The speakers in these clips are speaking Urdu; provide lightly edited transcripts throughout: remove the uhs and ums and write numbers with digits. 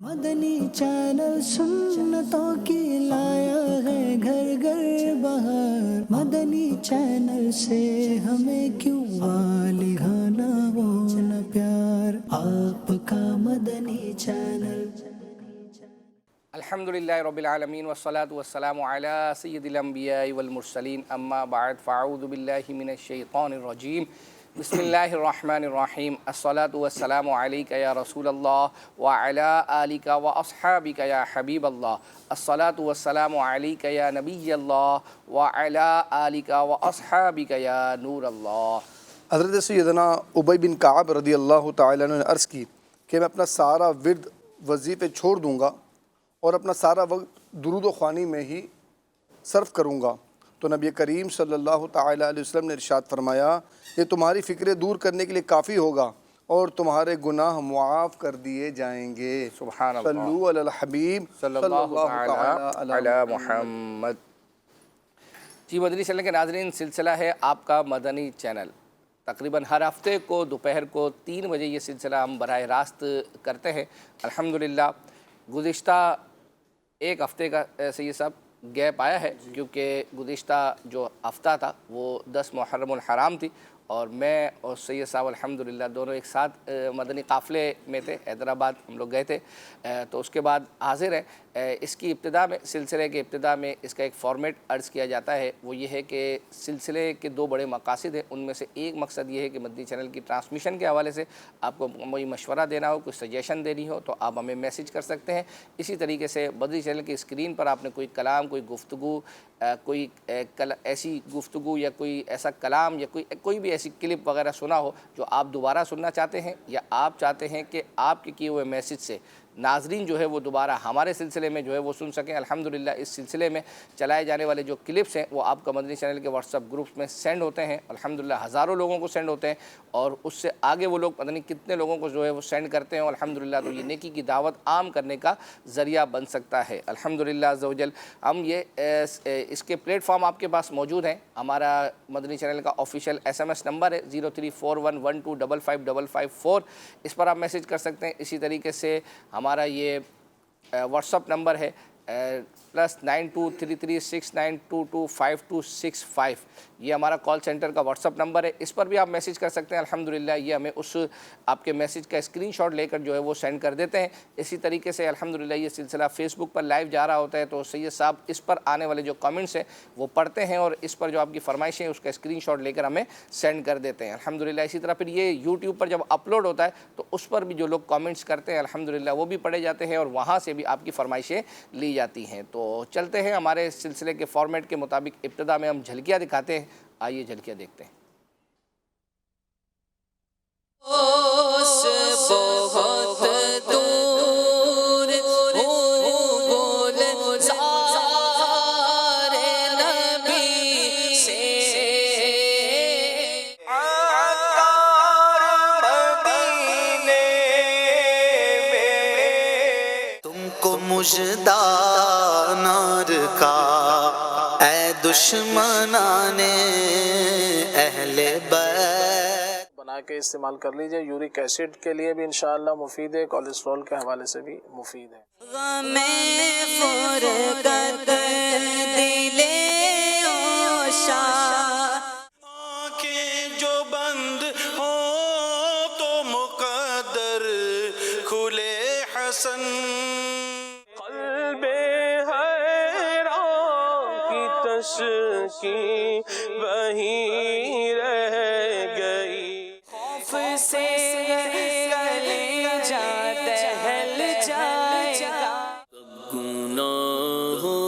مدنی چینل سنتوں کی لایا ہے گھر گھر بہار، مدنی چینل سے ہمیں کیوں والہانہ وہ نہ پیار، آپ کا مدنی چینل۔ الحمدللہ رب العالمین والصلاة والسلام علی سید الانبیاء والمرسلین، اما بعد فاعوذ باللہ من الشیطان الرجیم، بسم اللہ الرحمن الرحیم۔ الصلاة والسلام علیک یا رسول اللہ وعلی آلک واصحابک یا حبیب اللہ، الصلاة والسلام علیک یا نبی اللہ وعلی آلک واصحابک یا نور اللہ۔ حضرت سیدنا ابی بن کعب رضی اللہ تعالیٰ عنہ نے عرض کی کہ میں اپنا سارا ورد وظیفے چھوڑ دوں گا اور اپنا سارا وقت درود و خوانی میں ہی صرف کروں گا، تو نبی کریم صلی اللہ تعالیٰ علیہ وسلم نے ارشاد فرمایا یہ تمہاری فکریں دور کرنے کے لیے کافی ہوگا اور تمہارے گناہ معاف کر دیے جائیں گے۔ سبحان اللہ، صلو علی الحبیب صلی اللہ تعالی علی محمد۔ جی مدنی چینل کے ناظرین، سلسلہ ہے آپ کا مدنی چینل۔ تقریباً ہر ہفتے کو دوپہر کو 3 بجے یہ سلسلہ ہم براہ راست کرتے ہیں۔ الحمدللہ گزشتہ ایک ہفتے کا سید صاحب گیپ آیا ہے، کیونکہ گزشتہ جو ہفتہ تھا وہ 10 محرم الحرام تھی، اور میں اور سید صاحب الحمدللہ دونوں ایک ساتھ مدنی قافلے میں تھے، حیدرآباد ہم لوگ گئے تھے، تو اس کے بعد حاضر ہیں۔ اس کی ابتدا میں، سلسلے کے ابتدا میں اس کا ایک فارمیٹ عرض کیا جاتا ہے، وہ یہ ہے کہ سلسلے کے 2 بڑے مقاصد ہیں، ان میں سے ایک مقصد یہ ہے کہ مدنی چینل کی ٹرانسمیشن کے حوالے سے آپ کو کوئی مشورہ دینا ہو، کوئی سجیشن دینی ہو تو آپ ہمیں میسج کر سکتے ہیں۔ اسی طریقے سے مدنی چینل کی اسکرین پر آپ نے کوئی کلام، کوئی گفتگو، کوئی ایسی گفتگو یا کوئی ایسا کلام یا کوئی بھی ایسی کلپ وغیرہ سنا ہو جو آپ دوبارہ سننا چاہتے ہیں، یا آپ چاہتے ہیں کہ آپ کے کیے ہوئے میسج سے ناظرین جو ہے وہ دوبارہ ہمارے سلسلے میں جو ہے وہ سن سکیں، الحمدللہ اس سلسلے میں چلائے جانے والے جو کلپس ہیں وہ آپ کا مدنی چینل کے واٹس ایپ گروپس میں سینڈ ہوتے ہیں، الحمدللہ ہزاروں لوگوں کو سینڈ ہوتے ہیں، اور اس سے آگے وہ لوگ پتہ نہیں کتنے لوگوں کو جو ہے وہ سینڈ کرتے ہیں، الحمدللہ تو یہ نیکی کی دعوت عام کرنے کا ذریعہ بن سکتا ہے الحمدللہ عز و جل۔ ہم یہ اس کے پلیٹ فارم آپ کے پاس موجود ہیں۔ ہمارا مدنی چینل کا آفیشیل SMS نمبر ہے 0341125554، اس پر آپ میسج کر سکتے ہیں۔ اسی طریقے سے ہمارا یہ واٹس ایپ نمبر ہے +923369225265، یہ ہمارا کال سینٹر کا واٹس ایپ نمبر ہے، اس پر بھی آپ میسج کر سکتے ہیں۔ الحمدللہ یہ ہمیں اس آپ کے میسج کا اسکرین شاٹ لے کر جو ہے وہ سینڈ کر دیتے ہیں۔ اسی طریقے سے الحمدللہ یہ سلسلہ فیس بک پر لائیو جا رہا ہوتا ہے، تو سید صاحب اس پر آنے والے جو کامنٹس ہیں وہ پڑھتے ہیں، اور اس پر جو آپ کی فرمائشیں ہیں اس کا اسکرین شاٹ لے کر ہمیں سینڈ کر دیتے ہیں الحمدللہ۔ اسی طرح پھر یہ یوٹیوب پر جب اپلوڈ ہوتا ہے تو اس پر بھی جو لوگ کامنٹس کرتے ہیں الحمدللہ وہ بھی پڑھے جاتے ہیں، اور وہاں سے بھی آپ کی فرمائشیں لی جاتی ہیں۔ تو چلتے ہیں ہمارے سلسلے کے فارمیٹ کے مطابق، ابتدا میں ہم جھلکیاں دکھاتے ہیں، آئیے جھلکیاں دیکھتے ہیں۔ بہت دور بول سارے نبی سے عطار مدینے میں، تم کو مژدہ نار کا اے دشمنان اہل بیت بنا کے استعمال کر لیجئے۔ یورک ایسڈ کے لیے بھی انشاءاللہ مفید ہے، کولیسٹرول کے حوالے سے بھی مفید ہے۔ غم فرقت دل اوشا، آنکھیں جو بند ہو تو مقدر کھلے حسن، قلب حیران کی تشکی وہیں رہ گئی، خوف سے کلیجہ دہل جائے گا، گناہوں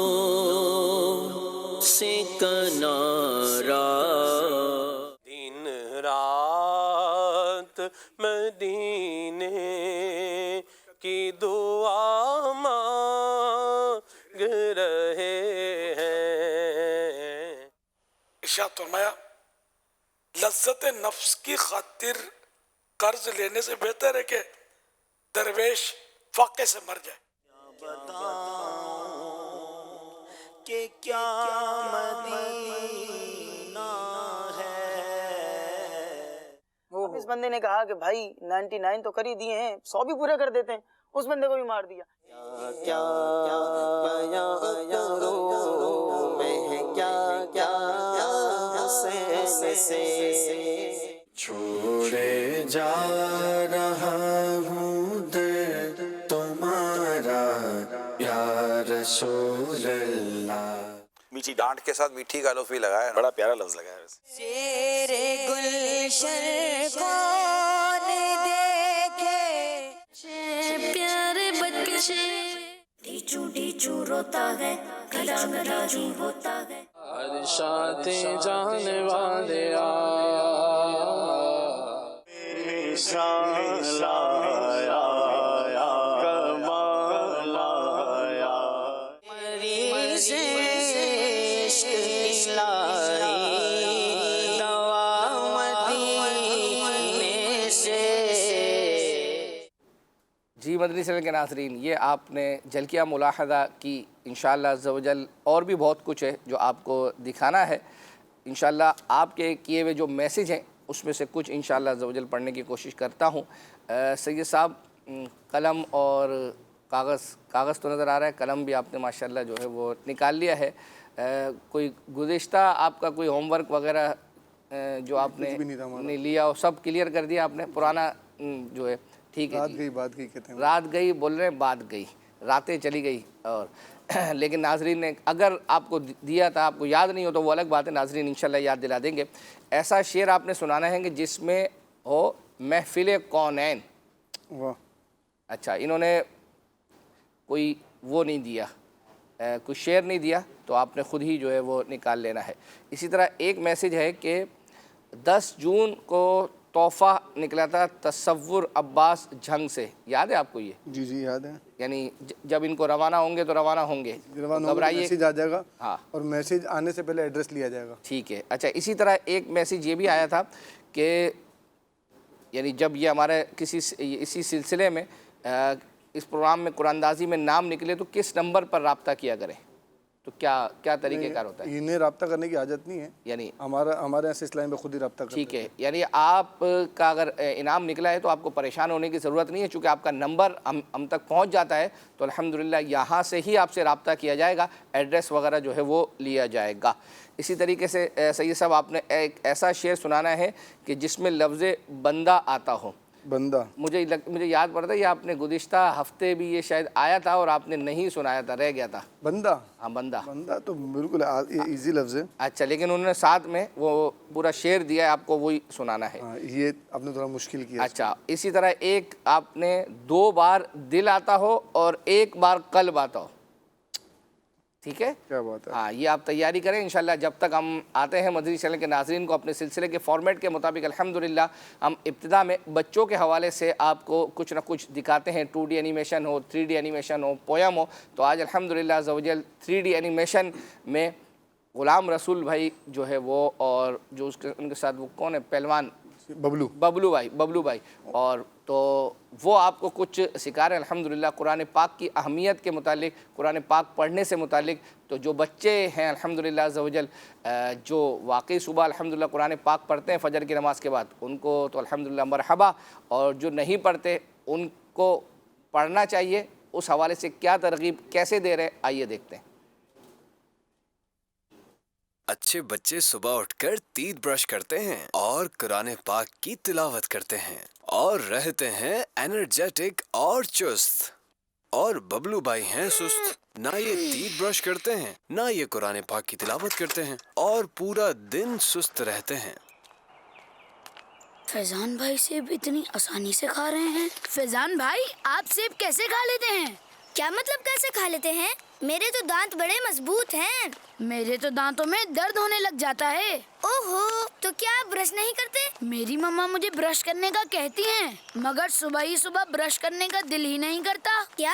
سے کنارہ، دن رات مدینے کی دعا مانگ رہے ہیں۔ ارشاد فرمایا لذت نفس کی خاطر قرض لینے سے بہتر ہے کہ درویش فاقے سے مر جائے۔ بتاؤں کہ کیا مدینہ ہے۔ اب اس بندے نے کہا کہ بھائی 99 تو کر ہی دیے ہیں، 100 بھی پورے کر دیتے ہیں۔ اس بندے کو بھی مار دیا. کیا بیاں کروں میں کیا کیا سے چھوڑے جا رہا ہوں در تمہارا یا رسول اللہ. میٹھی ڈانٹ کے ساتھ میٹھی کا لفظ بھی لگایا، بڑا پیارا لفظ لگایا ویسے. شیر گلشن کون دیکھے پیارے بچے ڈیچو ڈیچو روتا ہے گلا گلا جو ہوتا ہے. ارشاد جانے والے مثال آیا کمال آیا مریض عشق لائی دوا مدینے سے. جی مدنی چینل کے ناظرین، یہ آپ نے جھلکیاں ملاحظہ کی. انشاءاللہ عز و جل اور بھی بہت کچھ ہے جو آپ کو دکھانا ہے. انشاءاللہ آپ کے کیے ہوئے جو میسیج ہیں اس میں سے کچھ انشاءاللہ عز و جل پڑھنے کی کوشش کرتا ہوں. سید صاحب قلم اور کاغذ تو نظر آ رہا ہے، قلم بھی آپ نے ماشاءاللہ جو ہے وہ نکال لیا ہے. کوئی گزشتہ آپ کا کوئی ہوم ورک وغیرہ جو آپ نے نہیں لیا اور سب کلیئر کر دیا آپ نے؟ پرانا جو ہے ٹھیک ہے. بات گئی کہتے ہیں، رات گئی بول رہے ہیں، بات گئی، راتیں چلی گئی. اور لیکن ناظرین نے اگر آپ کو دیا تھا، آپ کو یاد نہیں ہو تو وہ الگ بات ہے. ناظرین انشاءاللہ یاد دلا دیں گے. ایسا شعر آپ نے سنانا ہے کہ جس میں ہو محفل کونین. واہ. اچھا، انہوں نے کوئی وہ نہیں دیا، کوئی شعر نہیں دیا، تو آپ نے خود ہی جو ہے وہ نکال لینا ہے. اسی طرح ایک میسیج ہے کہ 10 جون کو تحفہ نکلا تھا تصور عباس جھنگ سے، یاد ہے آپ کو یہ؟ جی جی یاد ہے. یعنی جب ان کو روانہ ہوں گے تو روانہ ہوں گے، گھبرائیے. میسیج آ جائے گا ہاں، اور میسیج آنے سے پہلے ایڈریس لیا جائے گا. ٹھیک ہے. اچھا، اسی طرح ایک میسیج یہ بھی آیا تھا کہ یعنی جب یہ ہمارے اسی سلسلے میں اس پروگرام میں قرآن اندازی میں نام نکلے تو کس نمبر پر رابطہ کیا کریں؟ تو کیا طریقہ کار ہوتا ہے؟ انہیں رابطہ کرنے کی عادت نہیں ہے، یعنی ہمارے یہاں سلسلہ میں خود ہی رابطہ کرتے ہیں. ٹھیک ہے. یعنی آپ کا اگر انعام نکلا ہے تو آپ کو پریشان ہونے کی ضرورت نہیں ہے، چونکہ آپ کا نمبر ہم تک پہنچ جاتا ہے تو الحمدللہ یہاں سے ہی آپ سے رابطہ کیا جائے گا، ایڈریس وغیرہ جو ہے وہ لیا جائے گا. اسی طریقے سے سید صاحب آپ نے ایک ایسا شعر سنانا ہے کہ جس میں لفظ بندہ آتا ہو. بندہ مجھے یاد پڑتا ہے یہ آپ نے گزشتہ ہفتے بھی یہ شاید آیا تھا اور آپ نے نہیں سنایا تھا، رہ گیا تھا. بندہ، ہاں بندہ تو بالکل ایزی لفظ ہے. اچھا، لیکن انہوں نے ساتھ میں وہ پورا شعر دیا ہے، آپ کو وہی سنانا ہے. یہ آپ نے تھوڑا مشکل کیا. اچھا، اسی طرح ایک آپ نے 2 بار دل آتا ہو اور 1 بار قلب آتا ہو. ٹھیک ہے، کیا بات ہے. ہاں، یہ آپ تیاری کریں انشاءاللہ. جب تک ہم آتے ہیں مدنی چینل کے ناظرین کو اپنے سلسلے کے فارمیٹ کے مطابق الحمدللہ ہم ابتدا میں بچوں کے حوالے سے آپ کو کچھ نہ کچھ دکھاتے ہیں. 2D اینیمیشن ہو، 3D اینیمیشن ہو، پویم ہو. تو آج الحمدللہ عز و جل 3D اینیمیشن میں غلام رسول بھائی جو ہے وہ، اور جو ان کے ساتھ وہ کون ہے، پہلوان ببلو بھائی، اور تو وہ آپ کو کچھ سکھا رہے ہیں الحمدللہ قرآن پاک کی اہمیت کے متعلق، قرآن پاک پڑھنے سے متعلق. تو جو بچے ہیں الحمدللہ عز و جل جو واقعی صبح الحمدللہ قرآن پاک پڑھتے ہیں فجر کی نماز کے بعد، ان کو تو الحمدللہ مرحبا، اور جو نہیں پڑھتے ان کو پڑھنا چاہیے. اس حوالے سے کیا ترغیب کیسے دے رہے ہیں، آئیے دیکھتے ہیں. اچھے بچے صبح اٹھ کر تیت برش کرتے ہیں اور قرآن پاک کی تلاوت کرتے ہیں اور رہتے ہیں انرجیٹک اور چست. اور ببلو بھائی ہیں سست، نہ یہ تیت برش کرتے ہیں نہ یہ قرآن پاک کی تلاوت کرتے ہیں اور پورا دن سست رہتے ہیں. فیضان بھائی سیب اتنی آسانی سے کھا رہے ہیں. فیضان بھائی آپ سیب کیسے کھا لیتے ہیں؟ کیا مطلب کیسے کھا لیتے ہیں؟ میرے تو دانت بڑے مضبوط ہیں. میرے تو دانتوں میں درد ہونے لگ جاتا ہے. اوہو، تو کیا آپ برش نہیں کرتے؟ میری مما مجھے برش کرنے کا کہتی ہیں، مگر صبح ہی صبح برش کرنے کا دل ہی نہیں کرتا. کیا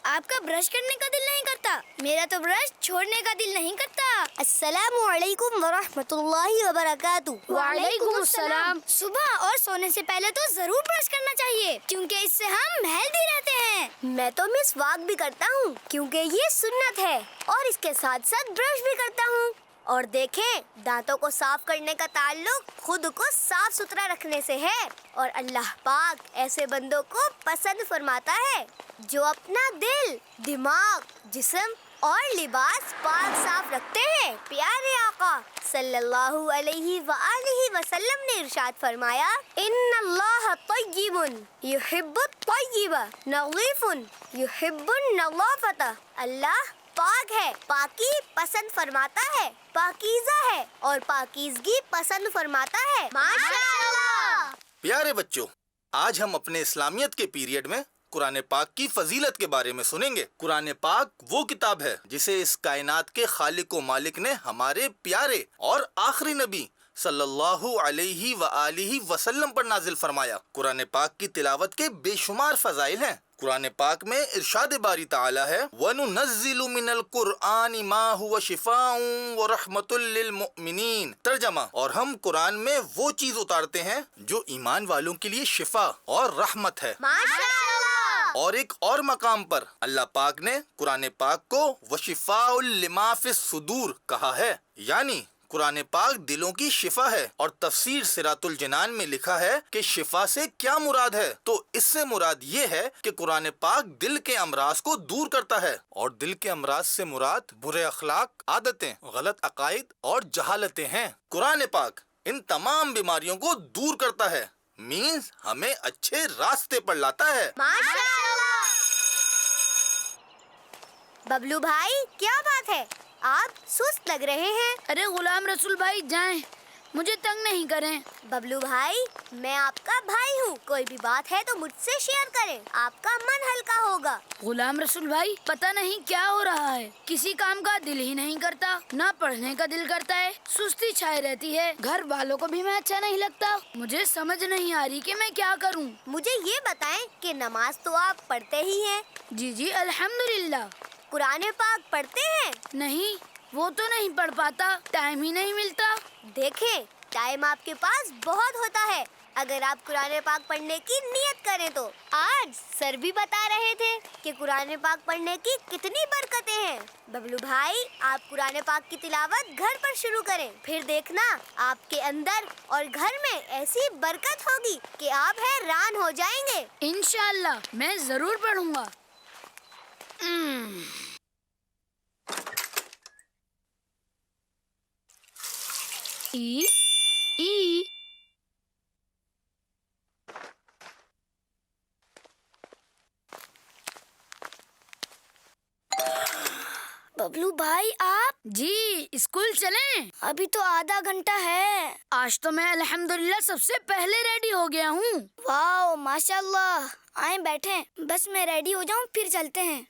آپ کا برش کرنے کا دل نہیں کرتا؟ میرا تو برش چھوڑنے کا دل نہیں کرتا. السلام علیکم ورحمۃ اللہ وبرکاتہ. وعلیکم السلام. صبح اور سونے سے پہلے تو ضرور برش کرنا چاہیے کیونکہ اس سے ہم ہیلدی رہتے ہیں. میں تو مسواک بھی کرتا ہوں کیونکہ یہ سنت ہے اور اس کے ساتھ ساتھ برش بھی کرتا ہوں. اور دیکھیں دانتوں کو صاف کرنے کا تعلق خود کو صاف ستھرا رکھنے سے ہے، اور اللہ پاک ایسے بندوں کو پسند فرماتا ہے جو اپنا دل، دماغ، جسم اور لباس پاک صاف رکھتے ہیں۔ پیارے آقا صلی اللہ علیہ وآلہ وسلم نے ارشاد فرمایا، ان اللہ طیب یحب الطیب نظیف یحب النظافۃ۔ اللہ پاک ہے، پاکی پسند فرماتا ہے، پاکیزہ ہے اور پاکیزگی پسند فرماتا ہے۔ ماشاءاللہ۔ پیارے بچوں، آج ہم اپنے اسلامیت کے پیریڈ میں قرآن پاک کی فضیلت کے بارے میں سنیں گے۔ قرآن پاک وہ کتاب ہے جسے اس کائنات کے خالق و مالک نے ہمارے پیارے اور آخری نبی صلی اللہ علیہ وآلہ وسلم پر نازل فرمایا۔ قرآن پاک کی تلاوت کے بے شمار فضائل ہیں۔ قرآن پاک میں ارشاد باری تعالی ہے، وَنُنَزِّلُ مِنَ الْقُرْآنِ مَا هُوَ شِفَاءٌ وَرَحْمَةٌ لِّلْمُؤْمِنِينَ۔ ترجمہ، اور ہم قرآن میں وہ چیز اتارتے ہیں جو ایمان والوں کے لیے شفا اور رحمت ہے۔ اور ایک اور مقام پر اللہ پاک نے قرآن پاک کو وَشِفَاءٌ لِّمَا فِي الصُّدُورِ کہا ہے، یعنی قرآن پاک دلوں کی شفا ہے۔ اور تفسیر صراط الجنان میں لکھا ہے کہ شفا سے کیا مراد ہے، تو اس سے مراد یہ ہے کہ قرآن پاک دل کے امراض کو دور کرتا ہے، اور دل کے امراض سے مراد برے اخلاق، عادتیں، غلط عقائد اور جہالتیں ہیں۔ قرآن پاک ان تمام بیماریوں کو دور کرتا ہے، مینز ہمیں اچھے راستے پر لاتا ہے۔ ببلو بھائی کیا بات ہے، آپ سست لگ رہے ہیں؟ ارے غلام رسول بھائی جائیں، مجھے تنگ نہیں کریں۔ ببلو بھائی میں آپ کا بھائی ہوں، کوئی بھی بات ہے تو مجھ سے شیئر کریں، آپ کا من ہلکا ہوگا۔ غلام رسول بھائی پتہ نہیں کیا ہو رہا ہے، کسی کام کا دل ہی نہیں کرتا، نہ پڑھنے کا دل کرتا ہے، سستی چھائے رہتی ہے، گھر والوں کو بھی میں اچھا نہیں لگتا، مجھے سمجھ نہیں آ رہی کہ میں کیا کروں۔ مجھے یہ بتائیں کہ نماز تو آپ پڑھتے ہی ہیں؟ جی الحمدللہ۔ قرآن پاک پڑھتے ہیں؟ نہیں، وہ تو نہیں پڑھ پاتا، ٹائم ہی نہیں ملتا۔ دیکھیں ٹائم آپ کے پاس بہت ہوتا ہے، اگر آپ قرآن پاک پڑھنے کی نیت کریں تو۔ آج سر بھی بتا رہے تھے کہ قرآن پاک پڑھنے کی کتنی برکتیں ہیں۔ ببلو بھائی آپ قرآن پاک کی تلاوت گھر پر شروع کریں، پھر دیکھنا آپ کے اندر اور گھر میں ایسی برکت ہوگی کہ آپ حیران ہو جائیں گے۔ انشاءاللہ میں ضرور پڑھوں گا۔ ای ببلو بھائی آپ؟ جی اسکول چلیں؟ ابھی تو آدھا گھنٹہ ہے۔ آج تو میں الحمدللہ سب سے پہلے ریڈی ہو گیا ہوں۔ واو ماشاءاللہ، آئیں بیٹھیں، بس میں ریڈی ہو جاؤں پھر چلتے ہیں۔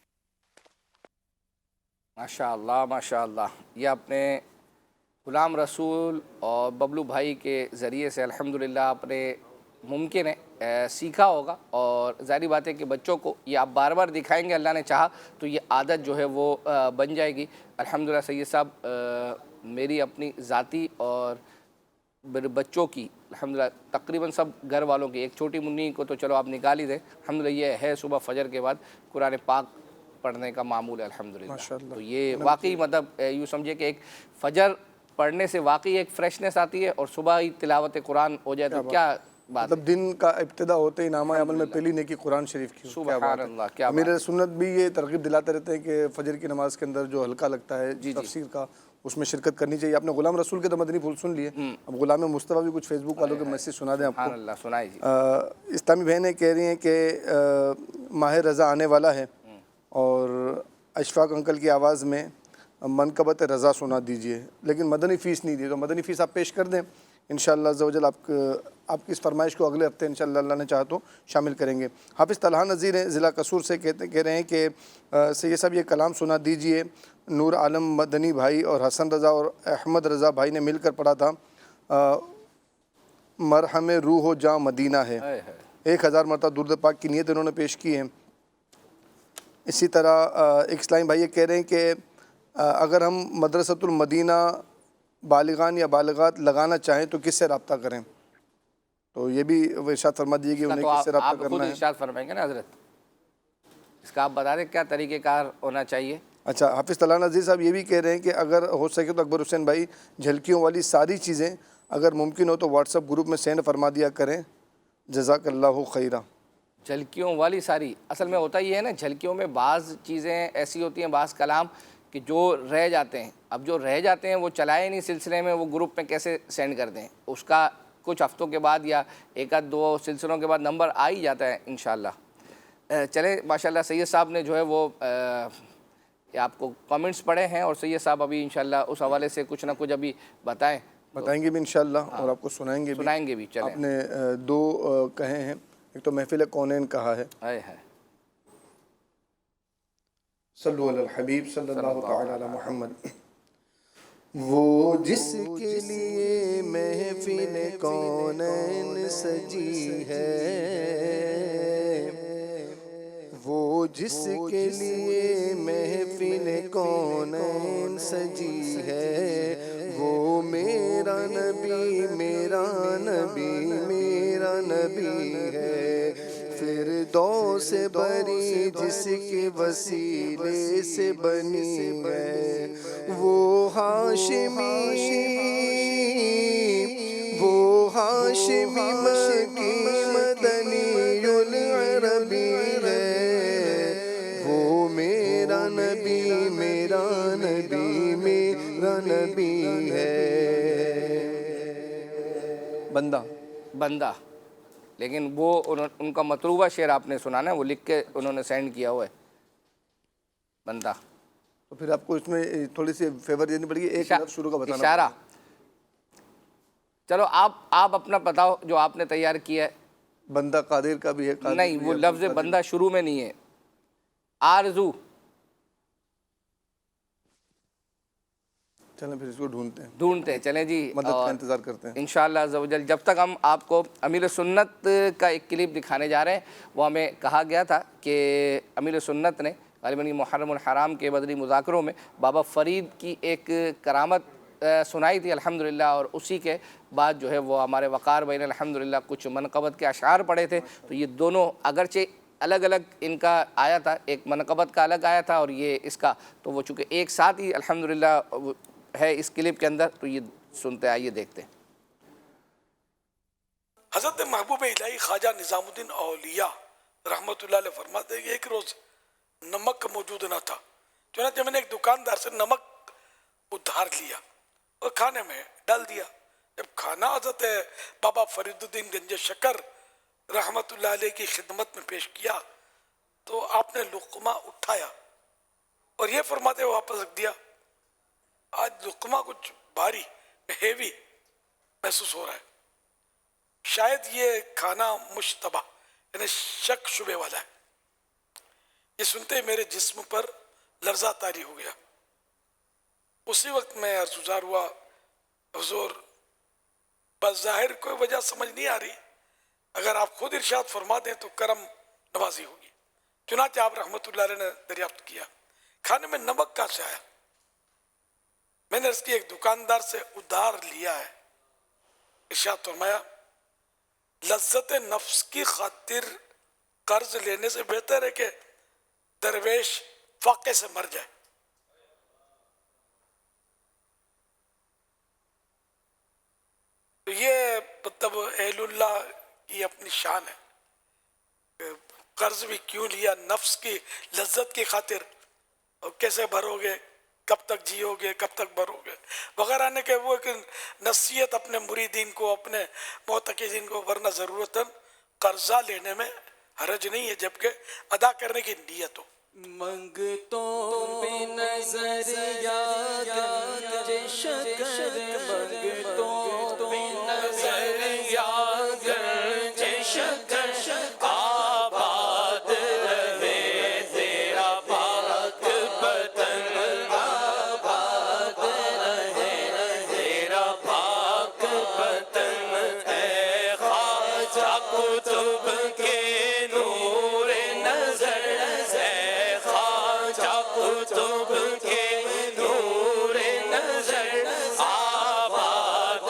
ماشاءاللہ ماشاءاللہ، یہ اپنے غلام رسول اور ببلو بھائی کے ذریعے سے الحمدللہ آپ نے ممکن ہے سیکھا ہوگا، اور ظاہری بات ہے کہ بچوں کو یہ آپ بار بار دکھائیں گے، اللہ نے چاہا تو یہ عادت جو ہے وہ بن جائے گی۔ الحمدللہ سید صاحب میری اپنی ذاتی اور میرے بچوں کی الحمدللہ تقریباً سب گھر والوں کی، ایک چھوٹی منی کو تو چلو آپ نکال ہی دیں، الحمدللہ یہ ہے صبح فجر کے بعد قرآن پاک پڑھنے کا معمول ہے الحمدللہ۔ تو یہ واقعی مطلب یوں سمجھے کہ ایک فجر پڑھنے سے واقعی ایک فریشنس آتی ہے، اور صبح ہی تلاوت قرآن ہو جائے تو کیا بات، مطلب دن کا ابتدا ہوتے ہی نامہ عمل میں پہلی نیکی قرآن شریف کی۔ سبحان اللہ، کیا بات۔ میرے سنت بھی یہ ترغیب دلاتے رہتے ہیں کہ فجر کی نماز کے اندر جو ہلکا لگتا ہے تفسیر کا، اس میں شرکت کرنی چاہیے۔ آپ نے غلام رسول کے تو مدنی پھول سن لیے، اب غلام مصطفیٰ بھی کچھ فیس بک والوں کے میسیج سنا دیں آپ کو۔ سبحان اللہ، سنائے جی۔ اسلامی بہنیں کہہ رہی ہیں کہ ماہ رضا آنے والا ہے، اور اشفاق انکل کی آواز میں منقبت رضا سنا دیجئے، لیکن مدنی فیس نہیں دی، تو مدنی فیس آپ پیش کر دیں انشاءاللہ عز و جل۔ آپ کی اس فرمائش کو اگلے ہفتے انشاءاللہ اللہ نے چاہا تو شامل کریں گے۔ حافظ طلحہ نذیر ہیں ضلع قصور سے، کہہ رہے ہیں کہ سید صاحب یہ کلام سنا دیجئے، نور عالم مدنی بھائی اور حسن رضا اور احمد رضا بھائی نے مل کر پڑھا تھا، مرہم روح و جاں مدینہ ہے، 1000 مرتبہ درود پاک کی نیت انہوں نے پیش کی ہے۔ اسی طرح ایک اسلامی بھائی یہ کہہ رہے ہیں کہ اگر ہم مدرسۃ المدینہ بالغان یا بالغات لگانا چاہیں تو کس سے رابطہ کریں؟ تو یہ بھی ارشاد فرما دیجیے کہ انہیں کس سے رابطہ کرنا ہے۔ آپ خود ارشاد فرمائیں گے نا حضرت، اس کا آپ بتا دیں کیا طریقہ کار ہونا چاہیے؟ اچھا حافظ طلال نذیر صاحب یہ بھی کہہ رہے ہیں کہ اگر ہو سکے تو اکبر حسین بھائی جھلکیوں والی ساری چیزیں اگر ممکن ہو تو واٹس ایپ گروپ میں سینڈ فرما دیا کریں، جزاک اللہ خیرہ۔ جھلکیوں والی ساری، اصل میں ہوتا یہ ہے نا، جھلکیوں میں بعض چیزیں ایسی ہوتی ہیں، بعض کلام کہ جو رہ جاتے ہیں، اب جو رہ جاتے ہیں وہ چلائے نہیں سلسلے میں، وہ گروپ میں کیسے سینڈ کر دیں؟ اس کا کچھ ہفتوں کے بعد یا ایک آدھ دو سلسلوں کے بعد نمبر آ ہی جاتا ہے انشاءاللہ۔ چلیں ماشاءاللہ سید صاحب نے جو ہے وہ آپ کو کامنٹس پڑھے ہیں، اور سید صاحب ابھی انشاءاللہ اس حوالے سے کچھ نہ کچھ ابھی بتائیں گے بھی انشاءاللہ، اور آپ کو سنائیں گے بھی۔ چلیں، آپ نے دو کہے ہیں، ایک تو محفل کونین کہا ہے، صلو علی الحبیب صلی اللہ تعالی علی محمد۔ وہ جس کے لیے محفل کونین سجی ہے، وہ جس کے لیے محفل کونین سجی ہے، وہ میرا نبی میرا نبی میرا نبی ہے، فردوس بری جس کے وسیلے سے بنی ہے، وہ ہاشمی مکی مدنی العربی ہے، وہ میرا نبی میرا نبی میرا نبی ہے۔ بندہ، لیکن وہ ان کا مطلوبہ شعر آپ نے سنا نا، وہ لکھ کے انہوں نے سینڈ کیا ہوا ہے، بندہ۔ تو پھر آپ کو اس میں تھوڑی سی فیور دینی پڑے گی، ایک لفظ شروع کا بتانا اشارہ۔ چلو آپ اپنا بتاؤ جو آپ نے تیار کیا ہے۔ بندہ قادر کا بھی ہے، نہیں، وہ لفظ بندہ شروع میں نہیں ہے، آرزو۔ چلیں پھر اس کو ڈھونڈتے ہیں، چلیں جی، مدد کا انتظار کرتے ہیں انشاءاللہ عز و جل۔ جب تک ہم آپ کو امیر سنت کا ایک کلپ دکھانے جا رہے ہیں، وہ ہمیں کہا گیا تھا کہ امیر سنت نے غالباً محرم الحرام کے بدری مذاکروں میں بابا فرید کی ایک کرامت سنائی تھی الحمدللہ، اور اسی کے بعد جو ہے وہ ہمارے وقار بھائی نے الحمدللہ کچھ منقبت کے اشعار پڑھے تھے۔ تو یہ دونوں اگرچہ الگ الگ ان کا آیا تھا، ایک منقبت کا الگ آیا تھا اور یہ اس کا، تو وہ چونکہ ایک ساتھ ہی الحمدللہ ہے اس کلپ کے اندر، تو یہ سنتے آئیے دیکھتے ہیں۔ حضرت محبوب الہی خواجہ نظام الدین اولیاء رحمۃ اللہ علیہ فرماتے ہیں کہ ایک روز نمک موجود نہ تھا، چنانچہ میں نے ایک دکاندار سے نمک ادھار لیا اور کھانے میں ڈال دیا۔ جب کھانا حضرت بابا فرید الدین گنج شکر رحمۃ اللہ علیہ کی خدمت میں پیش کیا تو آپ نے لقمہ اٹھایا اور یہ فرماتے ہوئے واپس رکھ دیا۔ آج لقمہ کچھ بھاری ہیوی محسوس ہو رہا ہے، شاید یہ کھانا مشتبہ یعنی شک شبے والا ہے۔ یہ سنتے میرے جسم پر لرزہ طاری ہو گیا۔ اسی وقت میں عرضگزار ہوا، حضور بظاہر کوئی وجہ سمجھ نہیں آ رہی، اگر آپ خود ارشاد فرما دیں تو کرم نوازی ہوگی۔ چنانچہ آپ رحمت اللہ علیہ نے دریافت کیا کھانے میں نمک کہاں سے آیا؟ میں نے اس کی ایک دکاندار سے ادھار لیا ہے۔ ارشاد فرمایا لذت نفس کی خاطر قرض لینے سے بہتر ہے کہ درویش فاقے سے مر جائے۔ تو یہ مطلب اہل اللہ کی اپنی شان ہے، قرض بھی کیوں لیا؟ نفس کی لذت کی خاطر، اور کیسے بھرو گے، کب تک جیو گے، کب تک بھرو گے وغیرہ، نے کہ وہ ایک نصیحت اپنے مریدین کو، اپنے معتقدین کو، ورنہ ضرورتاً قرضہ لینے میں حرج نہیں ہے جبکہ ادا کرنے کی نیت ہو۔ منگتوں پہ نظر یا گنج شکر، منگتوں پہ نظر یا گنج شکر، آباد رہے تیرا پاک وطن، آباد رہے تیرا پاک وطن، اے خواجہ قطب کے نور نظر، اے خواجہ قطب کے نور نظر، آباد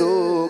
2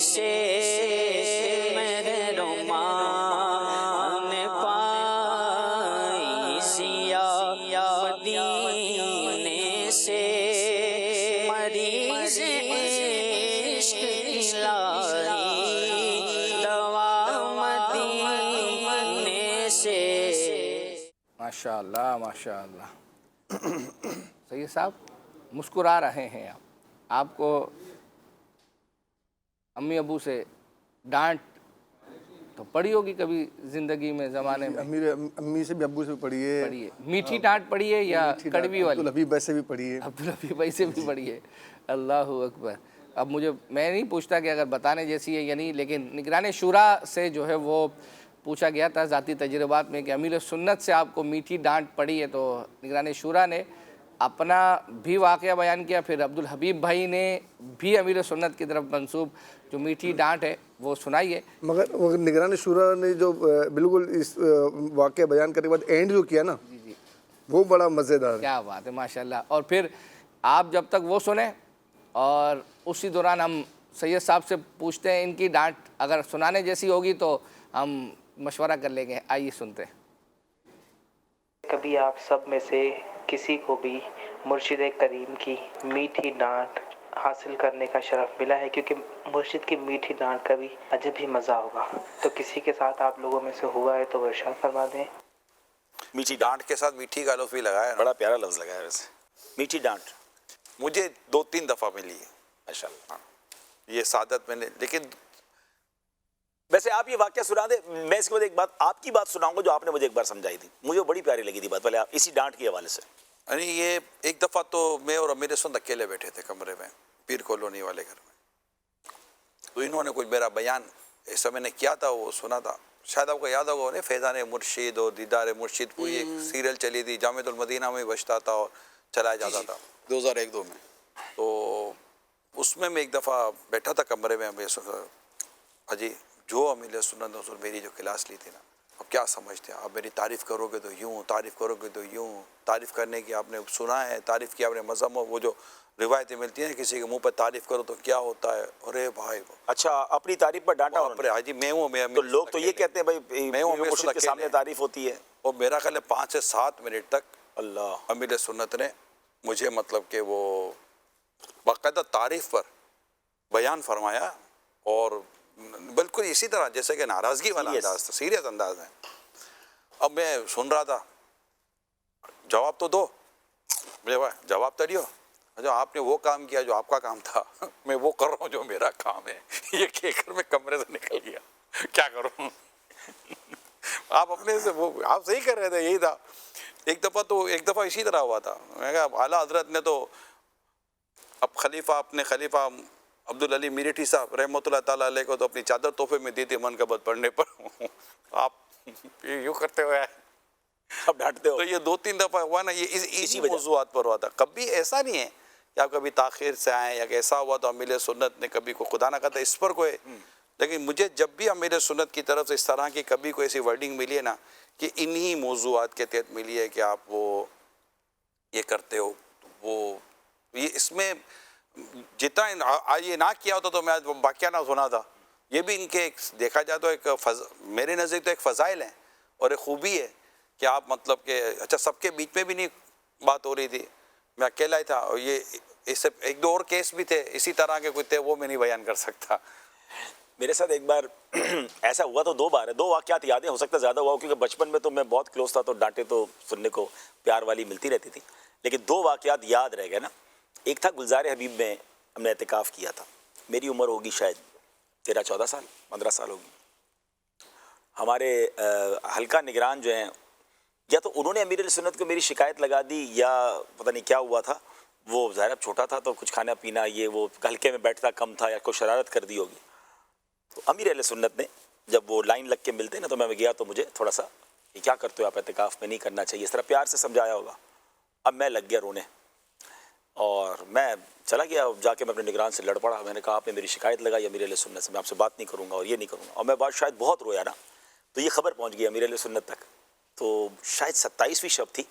سے مہرمان پائی سیا مدینے سے مریض عشق لائی دوا مدینے سے. ماشاء اللہ ماشاء اللہ. سید صاحب مسکرا رہے ہیں آپ کو امی ابو سے ڈانٹ تو پڑی ہوگی کبھی زندگی میں زمانے میں؟ امی سے بھی ابو سے بھی پڑھی ہے. میٹھی ڈانٹ پڑی ہے یا کڑوی والی؟ عبدالحبیب بھائی سے بھی پڑھی ہے. عبدالحبیب بھائی سے بھی پڑھی ہے. اللہ اکبر. اب میں نہیں پوچھتا کہ اگر بتانے جیسی ہے یا نہیں، لیکن نگران شورا سے جو ہے وہ پوچھا گیا تھا ذاتی تجربات میں کہ امیر سنت سے آپ کو میٹھی ڈانٹ پڑی ہے، تو نگران شورا نے اپنا بھی واقعہ بیان کیا، پھر عبدالحبیب بھائی نے بھی امیر سنت کی طرف منسوب جو میٹھی ڈانٹ ہے وہ سنائی ہے. مگر نگران شورا نے جو بالکل اس واقعہ بیان کرنے کے بعد اینڈ جو کیا نا، وہ بڑا مزیدار ہے. کیا بات ہے ماشاءاللہ. اور پھر آپ جب تک وہ سنیں اور اسی دوران ہم سید صاحب سے پوچھتے ہیں ان کی ڈانٹ اگر سنانے جیسی ہوگی تو ہم مشورہ کر لیں گے. آئیے سنتے ہیں. کبھی آپ سب میں سے کسی کو بھی مرشد کریم کی میٹھی ڈانٹ حاصل کرنے کا شرف ملا ہے؟ کیونکہ مرشد کی میٹھی ڈانٹ کا بھی عجب ہی مزہ ہوگا. تو کسی کے ساتھ آپ لوگوں میں سے ہوا ہے تو وہ ارشاد فرما دیں. میٹھی ڈانٹ کے ساتھ میٹھی کا لفظ بھی لگایا، بڑا پیارا لفظ لگایا. ویسے میٹھی ڈانٹ مجھے 2-3 دفعہ ملی ہے ماشاءاللہ. یہ سعادت میں نے، لیکن ویسے آپ یہ واقعہ سنا دیں. میں اس کے بعد ایک بات آپ کی بات سناؤں گا جو آپ نے مجھے ایک بار سمجھائی تھی، مجھے بڑی پیاری لگی تھی بات. پہلے آپ اسی ڈانٹ کے حوالے سے. یعنی یہ ایک دفعہ تو میں اور امیر سنت اکیلے بیٹھے تھے کمرے میں پیر کالونی والے گھر میں، تو انہوں نے کچھ میرا بیان اس سمے نے کیا تھا وہ سنا تھا. شاید آپ کو یاد ہوگا انہیں فیضان مرشد اور دیدار مرشد کوئی ایک سیریل چلی تھی، جامعۃ المدینہ میں بجتا تھا اور چلایا جاتا تھا 2001-2 میں. تو اس میں ایک دفعہ بیٹھا تھا کمرے میں. اجی جو امیر سنت حضور میری جو کلاس لی تھی نا، اب کیا سمجھتے ہیں آپ؟ میری تعریف کرو گے تو یوں، تعریف کرو گے تو یوں. تعریف کرنے کی آپ نے سنا ہے، تعریف کی آپ نے مذہب، وہ جو روایتیں ملتی ہیں کسی کے منہ پر تعریف کرو تو کیا ہوتا ہے. ارے بھائی اچھا اپنی تعریف پر ڈانٹا انہوں نے. حاجی میں ہوں، تو لوگ تو یہ کہتے ہیں بھائی میں ہوں مرشد کے سامنے تعریف ہوتی ہے. اور میرا خیال ہے 5 سے 7 منٹ تک اللہ امیر سنت نے مجھے مطلب کہ وہ باقاعدہ تعریف پر بیان فرمایا، اور بالکل اسی طرح جیسے کہ ناراضگی والا انداز تھا، سیریس انداز میں. اب میں سن رہا تھا، جواب تو دو، جواب تو دیو. اچھا آپ نے وہ کام کیا جو آپ کا کام تھا، میں وہ کر رہا ہوں جو میرا کام ہے. یہ کہہ کر میں کمرے سے نکل گیا. کیا کروں؟ آپ اپنے سے وہ آپ صحیح کر رہے تھے، یہی تھا. ایک دفعہ اسی طرح ہوا تھا. میں کہا اعلیٰ حضرت نے تو اب اپنے خلیفہ عبدالعلی میرٹھی صاحب رحمۃ اللہ تعالیٰ علیہ کو تو اپنی چادر تحفے میں دی تھی منقبت پڑھنے پر. آپ یوں کرتے ہوئے اب ڈانٹتے ہو. تو یہ 2-3 دفعہ ہوا نا، یہ اسی موضوعات پر ہوا تھا. کبھی ایسا نہیں ہے کہ آپ کبھی تاخیر سے آئیں یا کہ ایسا ہوا تو امیر سنت نے کبھی کو خدا نہ کرتا اس پر کوئی. لیکن مجھے جب بھی امیر سنت کی طرف سے اس طرح کی کبھی کوئی ایسی ورڈنگ ملی ہے نا کہ انہی موضوعات کے تحت ملی ہے کہ آپ وہ یہ کرتے ہو، وہ یہ اس میں جتنا آج یہ نہ کیا ہوتا تو میں آج واقعہ نہ سنا تھا. یہ بھی ان کے ایک دیکھا جائے تو ایک میرے نزدیک تو ایک فضائل ہیں اور ایک خوبی ہے کہ آپ مطلب کہ اچھا سب کے بیچ میں بھی نہیں بات ہو رہی تھی، میں اکیلا ہی تھا. اور یہ اس سے 1-2 اور کیس بھی تھے اسی طرح کے کوئی تھے، وہ میں نہیں بیان کر سکتا. میرے ساتھ ایک بار ایسا ہوا تو 2 بار ہے. 2 واقعات یادیں، ہو سکتا ہے زیادہ ہوا کیونکہ بچپن میں تو میں بہت کلوز تھا تو ڈانٹے تو سننے کو پیار والی ملتی رہتی تھی. لیکن 2 واقعات یاد رہ گئے نا. ایک تھا گلزار حبیب میں ہم نے اعتکاف کیا تھا. میری عمر ہوگی شاید 13-14 سال 15 سال ہوگی. ہمارے حلقہ نگران جو ہیں، یا تو انہوں نے امیر سنت کو میری شکایت لگا دی یا پتہ نہیں کیا ہوا تھا. وہ ظاہر اب چھوٹا تھا تو کچھ کھانا پینا یہ وہ حلقے میں بیٹھتا کم تھا یا کوئی شرارت کر دی ہوگی. تو امیر اہل سنت نے جب وہ لائن لگ کے ملتے نا تو میں گیا تو مجھے تھوڑا سا یہ کیا کرتے ہو آپ، اعتکاف میں نہیں کرنا چاہیے، اس طرح پیار سے سمجھایا ہوگا. اب میں لگ گیا رونے اور میں چلا گیا جا کے میں اپنے نگران سے لڑ پڑا. میں نے کہا آپ نے میری شکایت لگائی امیر اہل سنت سے، میں آپ سے بات نہیں کروں گا اور یہ نہیں کروں گا. اور میں بات شاید بہت رویا نا تو یہ خبر پہنچ گئی امیر اہل سنت تک. تو شاید 27ویں شب تھی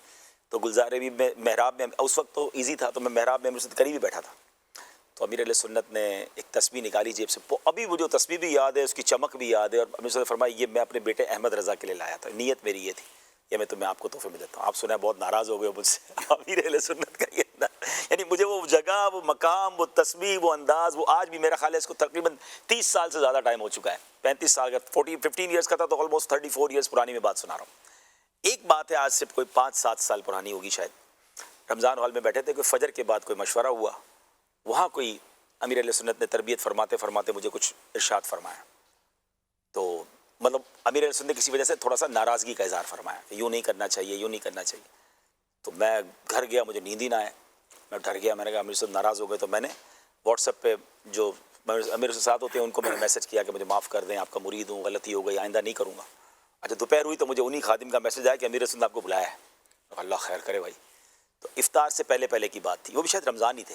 تو گلزار بھی میں محراب میں، اس وقت تو ایزی تھا تو میں محراب میں مجھ سے قریب ہی بیٹھا تھا. تو تو امیر علیہ سنت نے ایک تسبیح نکالی جیب سے، ابھی مجھے وہ تسبیح بھی یاد ہے، اس کی چمک بھی یاد ہے، اور امیر نے فرمایا یہ میں اپنے بیٹے احمد رضا کے لیے لایا تھا، نیت میری یہ تھی، یہ میں تمہیں آپ کو تحفے میں دیتا ہوں. آپ سنا بہت ناراض ہو گئے مجھ سے. امیر علیہ سنت کا یہ یعنی مجھے وہ جگہ، وہ مقام، وہ تسبیح، وہ انداز، وہ آج بھی میرا خیال ہے اس کو تقریباً 30 سال سے زیادہ ٹائم ہو چکا ہے، 35 سال کا، 15 ایئرس کا تھا تو آلموسٹ 34 ایئرس پرانی میں بات سنا رہا ہوں. ایک بات ہے آج سے کوئی 5-7 سال پرانی ہوگی شاید، رمضان ہال میں بیٹھے تھے، کوئی فجر کے بعد کوئی مشورہ ہوا، وہاں کوئی امیر علیہ سنت نے تربیت فرماتے فرماتے مجھے کچھ ارشاد فرمایا، تو مطلب امیر علیہ سنت نے کسی وجہ سے تھوڑا سا ناراضگی کا اظہار فرمایا کہ یوں نہیں کرنا چاہیے، یوں نہیں کرنا چاہیے. تو میں گھر گیا، مجھے نیند ہی نہ آئے، میں ڈر گیا، میں نے کہا امیر صاحب ناراض ہو گئے، تو میں نے واٹس ایپ پہ جو امیر سے ساتھ ہوتے ہیں ان کو میں نے میسج کیا کہ مجھے معاف کر دیں، آپ کا مرید ہوں، غلطی ہو گئی، آئندہ نہیں کروں گا. اچھا دوپہر ہوئی تو مجھے انہی خادم کا میسج آیا کہ امیر سنت آپ کو بلایا ہے. اللہ خیر کرے بھائی. تو افطار سے پہلے کی بات تھی، وہ بھی شاید رمضان ہی تھے.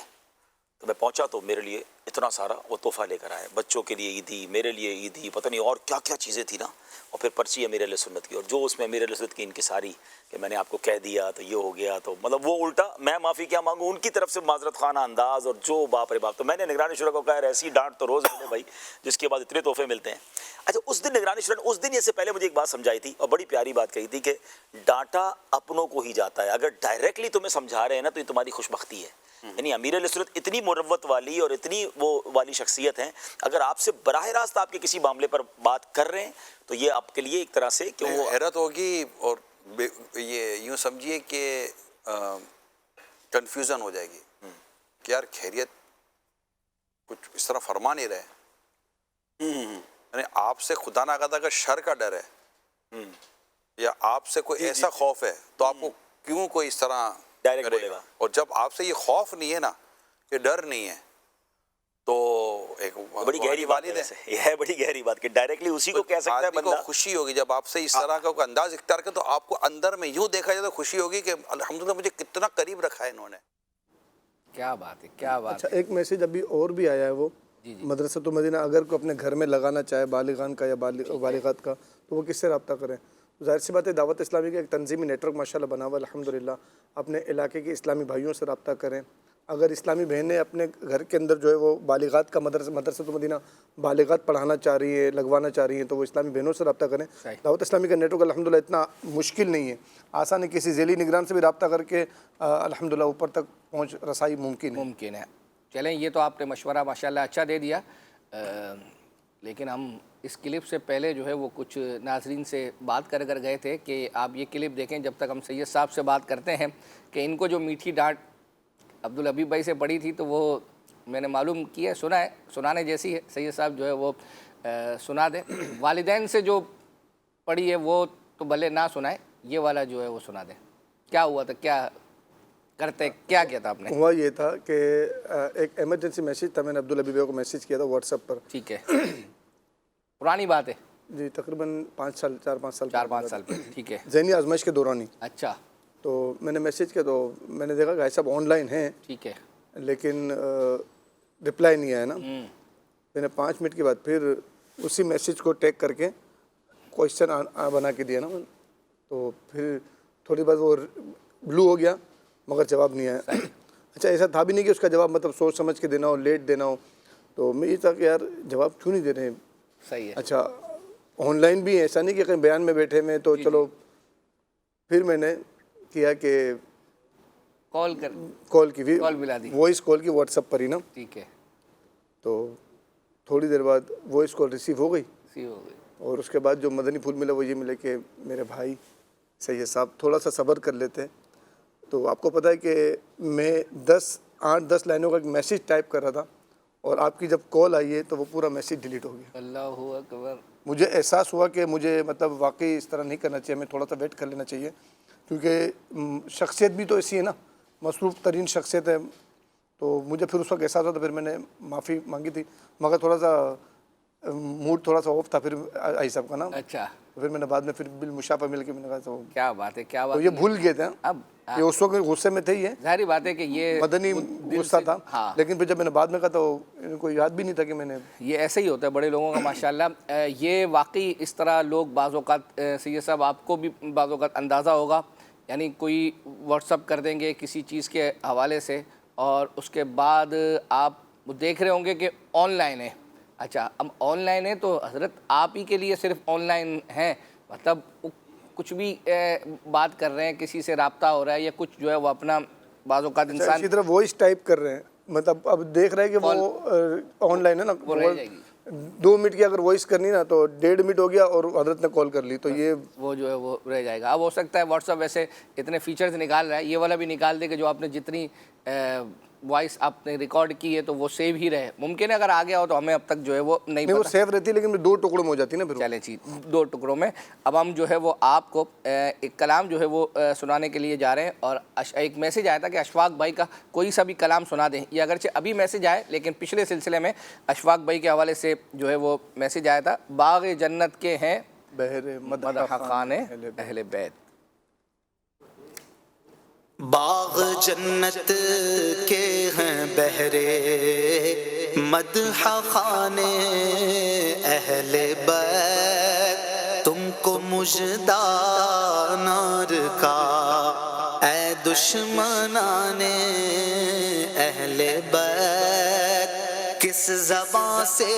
تو میں پہنچا تو میرے لیے اتنا سارا وہ تحفہ لے کر آئے، بچوں کے لیے عیدی، میرے لیے عیدی، پتہ نہیں اور کیا کیا چیزیں تھیں نا، اور پھر پرچی امیر علیہ سنت کی، اور جو اس میں امیر علیہ سنت کی انکساری کہ میں نے آپ کو کہہ دیا تو یہ ہو گیا، تو مطلب وہ الٹا میں معافی کیا مانگوں، ان کی طرف سے معذرت خانہ انداز، اور جو باپ رے باپ. تو میں نے نگران شورا کو کہا ایسی ڈانٹ تو روز ملے بھائی جس کے بعد اتنے تحفے ملتے ہیں. اچھا اس دن نگران شورا نے اس دن یہ سے پہلے مجھے ایک بات سمجھائی تھی، اور بڑی پیاری بات کہی تھی کہ ڈانٹا اپنوں کو ہی جاتا ہے، اگر ڈائریکٹلی تمہیں سمجھا رہے ہیں نا تو یہ تمہاری خوش بختی ہے. یعنی امیر علیہ سنت اتنی مروت والی اور اتنی وہ والی شخصیت ہیں، اگر آپ سے براہ راست آپ کے کسی معاملے پر بات کر رہے ہیں تو یہ آپ کے لیے ایک طرح سے کہ وہ حیرت ہوگی، اور یہ یوں سمجھیے کہ کنفیوژن ہو جائے گی کہ یار خیریت کچھ اس طرح فرما نہیں رہے، یعنی آپ سے خدا نہ خواستہ اگر شر کا ڈر ہے یا آپ سے کوئی ایسا خوف ہے تو آپ کو کیوں کوئی اس طرح ڈائریکٹ بولے گا. اور جب آپ سے یہ خوف نہیں ہے نا، یہ ڈر نہیں ہے، تو ایک بڑی گہری بات ہے، یہ ہے بڑی گہری بات کہ ڈائریکٹلی اسی کو کہہ سکتا ہے بندہ. بندہ. خوشی ہوگی جب آپ سے اس طرح کا کوئی انداز اختیار کرے تو آپ کو اندر میں یوں دیکھا جائے تو خوشی ہوگی کہ الحمدللہ مجھے کتنا قریب رکھا ہے انہوں نے. کیا بات ہے، کیا بات. اچھا ایک میسیج ابھی اور بھی آیا ہے، وہ مدرسۃ المدینہ اگر کوئی اپنے گھر میں لگانا چاہے بالغان کا یا بالغات کا تو وہ کس سے رابطہ کریں؟ ظاہر سی بات ہے دعوت اسلامی کا ایک تنظیمی نیٹ ورک ماشاءاللہ بنا ہوا الحمدللہ. اپنے علاقے کے اسلامی بھائیوں سے رابطہ کریں. اگر اسلامی بہنیں اپنے گھر کے اندر جو ہے وہ بالغات کا مدرسۃ المدینہ بالغات پڑھانا چاہ رہی ہیں، لگوانا چاہ رہی ہیں، تو وہ اسلامی بہنوں سے رابطہ کریں. دعوت اسلامی کا نیٹ ورک الحمدللہ اتنا مشکل نہیں ہے، آسان ہے، کسی ذیلی نگران سے بھی رابطہ کر کے الحمدللہ اوپر تک پہنچ رسائی ممکن ہے. چلیں یہ تو آپ نے مشورہ ماشاءاللہ اچھا دے دیا، لیکن ہم اس کلپ سے پہلے جو ہے وہ کچھ ناظرین سے بات کر گئے تھے کہ آپ یہ کلپ دیکھیں. جب تک ہم سید صاحب سے بات کرتے ہیں کہ ان کو جو میٹھی ڈانٹ عبدالحبیب بھائی سے پڑی تھی تو وہ میں نے معلوم کیا ہے، سنا ہے، سنانے جیسی ہے. سید صاحب جو ہے وہ سنا دیں. والدین سے جو پڑی ہے وہ تو بھلے نہ سنائے، یہ والا جو ہے وہ سنا دیں. کیا ہوا تھا، کیا کرتے، کیا کیا تھا آپ نے؟ ہوا یہ تھا کہ ایک ایمرجنسی میسیج تھا، میں نے عبدالحبیب بھائی کو میسیج کیا تھا واٹس ایپ پر. ٹھیک ہے، پرانی بات ہے جی، تقریباً 4-5 سال پہ. ٹھیک ہے، ذہنی آزمائش کے دوران ہی. اچھا. تو میں نے میسیج کیا تو میں نے دیکھا کہ بھائی صاحب آن لائن ہیں، ٹھیک ہے، لیکن رپلائی نہیں آیا نا. میں نے 5 منٹ کے بعد پھر اسی میسیج کو ٹیگ کر کے کویشچن بنا کے دیا نا، تو پھر تھوڑی بات وہ بلو ہو گیا مگر جواب نہیں آیا. اچھا ایسا تھا بھی نہیں کہ اس کا جواب مطلب سوچ سمجھ کے دینا ہو، لیٹ دینا ہو. تو میں یہ تھا کہ یار جواب کیوں نہیں دے رہے ہیں. صحیح ہے. اچھا آن لائن بھی ایسا نہیں کہ کہیں بیان میں بیٹھے میں تو چلو. پھر میں نے کیا کہ کال کی وائس کال کی واٹس ایپ پر ہی نا. ٹھیک ہے. تو تھوڑی دیر بعد وائس کال ریسیو ہو گئی، اور اس کے بعد جو مدنی پھول ملا وہ یہ ملا کہ میرے بھائی سید صاحب تھوڑا سا صبر کر لیتے. تو آپ کو پتہ ہے کہ میں 8-10 لائنوں کا ایک میسیج ٹائپ کر رہا تھا، اور آپ کی جب کال آئی ہے تو وہ پورا میسیج ڈیلیٹ ہو گیا. اللہ اکبر. مجھے احساس ہوا کہ مجھے مطلب واقعی اس طرح نہیں کرنا چاہیے، ہمیں تھوڑا سا ویٹ کر لینا چاہیے، کیونکہ شخصیت بھی تو ایسی ہے نا، مصروف ترین شخصیت ہے. تو مجھے پھر اس وقت احساس ہوا تو پھر میں نے معافی مانگی تھی، مگر تھوڑا سا موڈ تھوڑا سا آف تھا پھر آئی صاحب کا نا. اچھا. پھر میں نے بعد میں پھر بالمشافہ مل کے میں نے کہا تو کیا بات ہے، کیا بات. تو یہ بھول گئے تھے اب یہ اس وقت غصے میں تھے، یہ ظاہری بات ہے کہ یہ مدنی غصہ تھا. لیکن پھر جب میں نے بعد میں کہا تو ان کو یاد بھی نہیں تھا کہ میں نے. یہ ایسے ہی ہوتا ہے بڑے لوگوں کا ماشاءاللہ. یہ واقعی اس طرح لوگ بعض اوقات سید صاحب آپ کو بھی بعض اوقات اندازہ ہوگا، یعنی کوئی واٹس اپ کر دیں گے کسی چیز کے حوالے سے، اور اس کے بعد آپ وہ دیکھ رہے ہوں گے کہ آن لائن ہے. اچھا اب آن لائن ہے تو حضرت آپ ہی کے لیے صرف آن لائن ہیں, مطلب کچھ بھی بات کر رہے ہیں, کسی سے رابطہ ہو رہا ہے یا کچھ جو ہے وہ اپنا بعض اوقات انسان اسی طرح وائس ٹائپ کر رہے ہیں, مطلب اب دیکھ رہے ہیں کہ وہ آن لائن ہے نا, وہ رہ جائے گی. 2 منٹ کی اگر وائس کرنی نا تو 1.5 منٹ ہو گیا اور حضرت نے کال کر لی, تو یہ وہ جو ہے وہ رہ جائے گا. اب ہو سکتا ہے واٹس ایپ ویسے اتنے فیچرز نکال رہا ہے, یہ والا بھی نکال دے کہ جو آپ نے جتنی وائس آپ نے ریکارڈ کی ہے تو وہ سیو ہی رہے. ممکن ہے اگر آ گیا ہو تو ہمیں اب تک جو ہے وہ نہیں وہ پتا. سیو رہتی ہے لیکن 2 ٹکڑوں میں ہو جاتی ہے نا پھر. چلیں جی 2 ٹکڑوں میں. اب ہم جو ہے وہ آپ کو ایک کلام جو ہے وہ سنانے کے لیے جا رہے ہیں, اور ایک میسج آیا تھا کہ اشفاق بھائی کا کوئی سا بھی کلام سنا دیں. یہ اگرچہ ابھی میسج آئے لیکن پچھلے سلسلے میں اشفاق بھائی کے حوالے سے جو ہے وہ میسج آیا تھا. باغ جنت کے ہیں بہر مدح خان اہل بیت. باغ جنت کے ہیں بہرے مدح خان اہل بیت, تم کو مژدہ نار کا اے دشمنان اہل بیت. کس زبان سے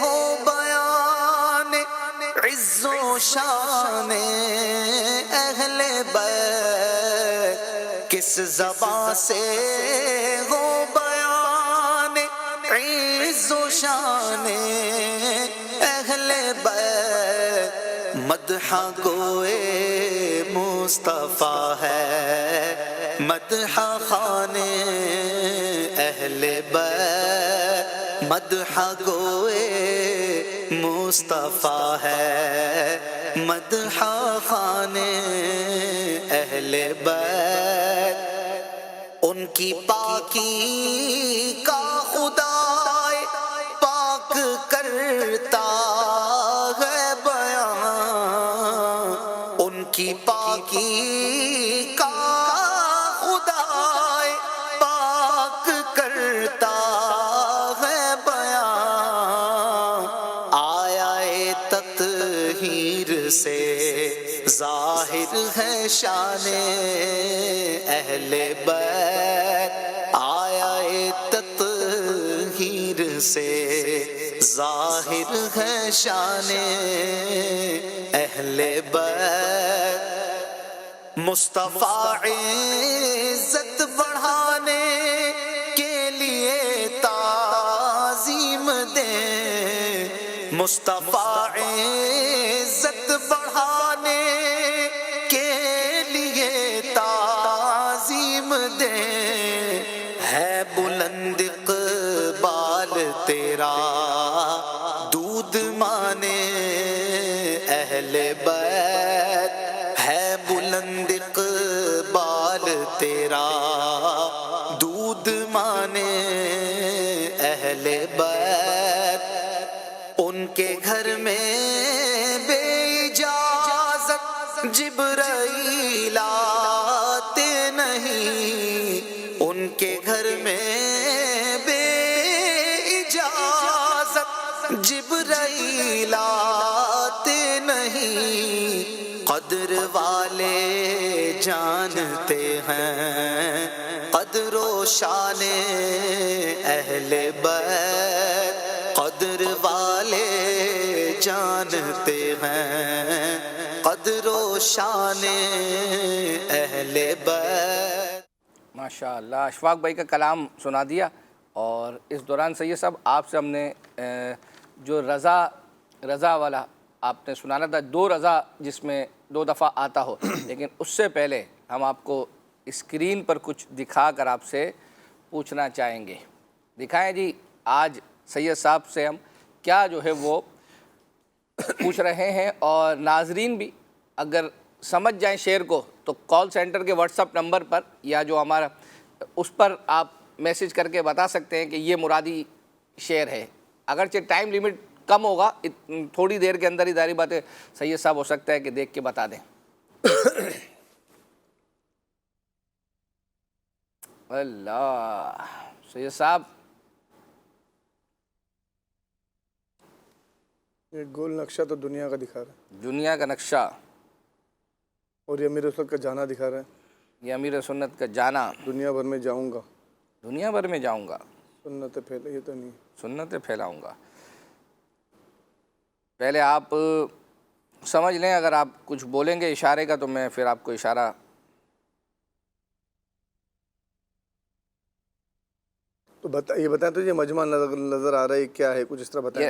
ہو بیان عز و شان اہل بیت, کس زبان سے ہو بیان عز و شان اہل بیت. مدح گوئے مصطفیٰ ہے مدح خان اہل بیت, مدح گوئے مصطفیٰ ہے مدح خان اہل بیت. ان کی پاکی کا خدا پاک کرتا ہے بیان, ان کی پاکی کا خدا پاک کرتا ہے بیان. آیا تطہیر سے ظاہر ہے شان اہل بیت, آیا تطہیر سے ظاہر ہے شان اہل بیت. مصطفیٰ عزت بڑھانے کے لیے تعظیم دیں, مصطفیٰ عزت بڑھانے کے لیے تعظیم دیں. ہے بلند اقبال تیرا دودھ مانے اہل بیت, ہے بلند اقبال تیرا دودھ مانے اہل بیت. ان کے گھر میں بے اجازت جبرائیل آتے نہیں, ان کے گھر میں بے اجازت جبرائیل آتے نہیں. قدر والے جانتے ہیں قدر و شان اہل بیت, قدر والے جانتے ہیں قدر و شان اہل بیت. ماشاء اللہ اشفاق بھائی کا کلام سنا دیا. اور اس دوران سید صاحب آپ سے ہم نے جو رضا والا آپ نے سنانا تھا, 2 رضا جس میں 2 دفعہ آتا ہو, لیکن اس سے پہلے ہم آپ کو اسکرین پر کچھ دکھا کر آپ سے پوچھنا چاہیں گے. دکھائیں جی آج سید صاحب سے ہم کیا جو ہے وہ پوچھ رہے ہیں, اور ناظرین بھی اگر سمجھ جائیں شعر کو تو کال سینٹر کے واٹس ایپ نمبر پر یا جو ہمارا اس پر آپ میسج کر کے بتا سکتے ہیں کہ یہ مرادی شعر ہے. اگرچہ ٹائم لیمٹ کم ہوگا, تھوڑی دیر کے اندر ہی داری بات ہے سید صاحب ہو سکتا ہے کہ دیکھ کے بتا دیں. اللہ سید صاحب یہ گول نقشہ تو دنیا کا دکھا رہا ہے, دنیا کا نقشہ, اور یہ امیر سنت کا جانا دکھا رہا ہے. یہ امیر سنت کا جانا, دنیا بھر میں جاؤں گا, دنیا بھر میں جاؤں گا. سنت پھیلے یہ تو نہیں. سنتیں پھیلاؤں گا. پہلے آپ سمجھ لیں, اگر آپ کچھ بولیں گے اشارے کا تو میں پھر آپ کو اشارہ. تو یہ بتائیں تو یہ مجمع نظر آ رہا ہے کیا ہے, کچھ اس طرح بتائیں.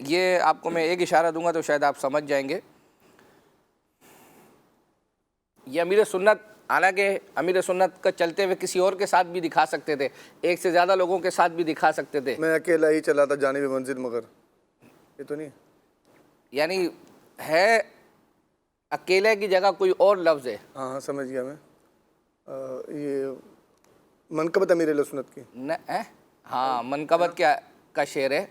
یہ آپ کو میں ایک اشارہ دوں گا تو شاید آپ سمجھ جائیں گے. یہ امیر سنت, حالانکہ امیر سنت کا چلتے ہوئے کسی اور کے ساتھ بھی دکھا سکتے تھے, ایک سے زیادہ لوگوں کے ساتھ بھی دکھا سکتے تھے. میں اکیلا ہی چلا تھا جانب منزل, مگر یہ تو نہیں. یعنی ہے اکیلے کی جگہ کوئی اور لفظ ہے. ہاں سمجھ گیا میں. یہ منقبت امیر اہل سنت کی. ہاں منقبت کیا کا شعر ہے.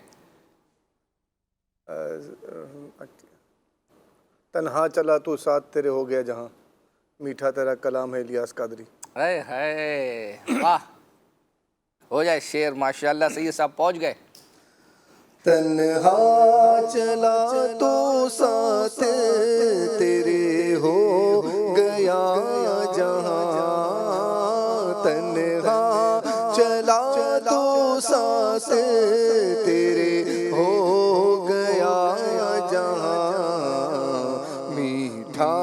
تنہا چلا تو ساتھ تیرے ہو گیا جہاں, میٹھا تیرا کلام ہے الیاس قادری. واہ, ہو جائے شعر ماشاءاللہ. سید صاحب پہنچ گئے. تنہا چلا تو ساتھ تیرے ہو گیا جہاں, تنہا چلا تو ساتھ تیرے ہو گیا جہاں, میٹھا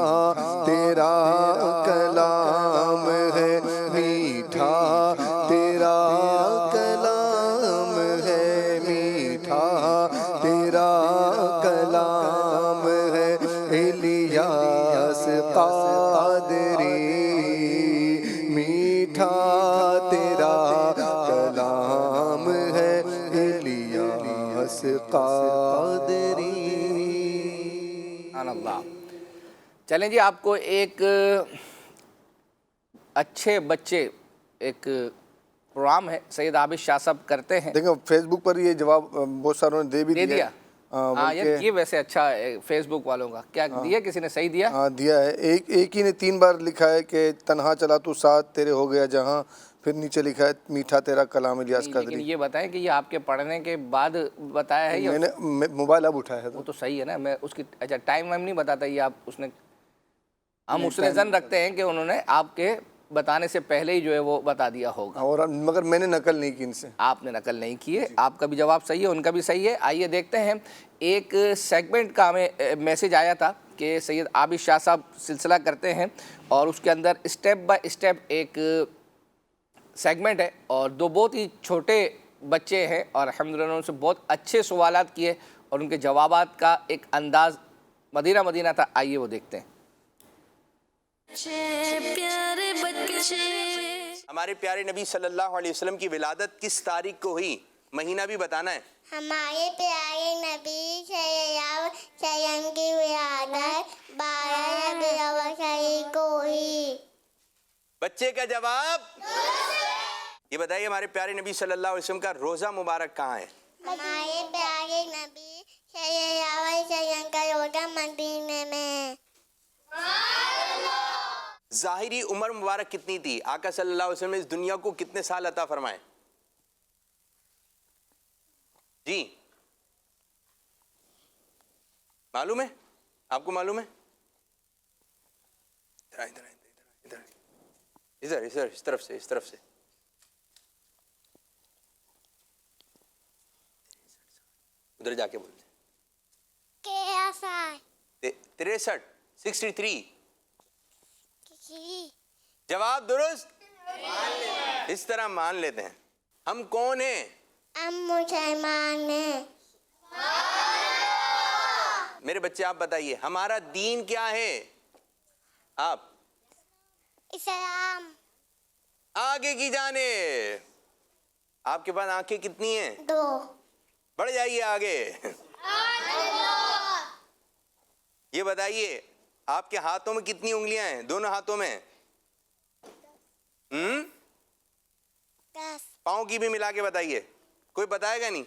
تیرا کلام ہے, میٹھا تیرا کلام ہے, میٹھا تیرا کلام ہے, الیاس قادری, میٹھا تیرا کلام ہے, الیاس قادری. سبحان اللہ. چلیں جی, آپ کو ایک اچھے بچے ایک پروگرام ہے سید عابد شاہ صاحب کرتے ہیں. دیکھیں فیس بک پر یہ جواب بہت ساروں نے دے بھی دیا. ہاں یہ ویسے اچھا ہے فیس بک والوں کا. کیا دیا, کسی نے صحیح دیا؟ ہاں دیا ہے. ایک ہی نے 3 بار لکھا ہے کہ تنہا چلا تو ساتھ تیرے ہو گیا جہاں, پھر نیچے لکھا ہے میٹھا تیرا کلام الیاس قادری. لیکن یہ بتائیں کہ یہ آپ کے پڑھنے کے بعد بتایا ہے یا میں نے موبائل اب اٹھایا ہے. وہ تو صحیح ہے نا, میں اس کی اچھا ٹائم وائم نہیں بتاتا یہ آپ اس نے. ہم اس نے ظن رکھتے ہیں کہ انہوں نے آپ کے بتانے سے پہلے ہی جو ہے وہ بتا دیا ہوگا, اور مگر میں نے نقل نہیں کی ان سے. آپ نے نقل نہیں کی ہے. آپ کا بھی جواب صحیح ہے, ان کا بھی صحیح ہے. آئیے دیکھتے ہیں. ایک سیگمنٹ کا ہمیں میسج آیا تھا کہ سید عابد شاہ صاحب سلسلہ کرتے ہیں اور اس کے اندر اسٹیپ بائی اسٹیپ ایک سیگمنٹ ہے, اور 2 بہت ہی چھوٹے بچے ہیں اور الحمدللہ انہوں نے سے بہت اچھے سوالات کیے اور ان کے جوابات کا ایک انداز مدینہ تھا. آئیے وہ دیکھتے ہیں. پیارے بچے, ہمارے پیارے نبی صلی اللہ علیہ وسلم کی ولادت کس تاریخ کو ہوئی, مہینہ بھی بتانا ہے. ہمارے پیارے نبی صلی اللہ علیہ وسلم کی ولادت 12 ربیع الاول کو ہوئی. بچے کا جواب یہ بتائیے, ہمارے پیارے نبی صلی اللہ علیہ وسلم کا روزہ مبارک کہاں ہے؟ ہمارے پیارے نبی صلی اللہ علیہ وسلم کا روزہ مدینے میں. ظاہری عمر مبارک کتنی تھی؟ آقا صلی اللہ علیہ وسلم نے اس دنیا کو کتنے سال عطا فرمائے؟ جی معلوم ہے آپ کو؟ معلوم ہے؟ ادھر اس طرف سے ادھر جا کے بولتے 63 جواب درست. اس طرح مان لیتے ہیں. ہم کون ہیں؟ ہم مسلمان ہیں. میرے بچے آپ بتائیے ہمارا دین کیا ہے؟ آپ اسلام. آگے کی جانب. آپ کے پاس آنکھیں کتنی ہیں؟ 2. بڑھ جائیے آگے. یہ بتائیے آپ کے ہاتھوں میں کتنی انگلیاں ہیں؟ دونوں ہاتھوں میں 10. پاؤں کی بھی ملا کے بتائیے. کوئی بتائے گا نہیں؟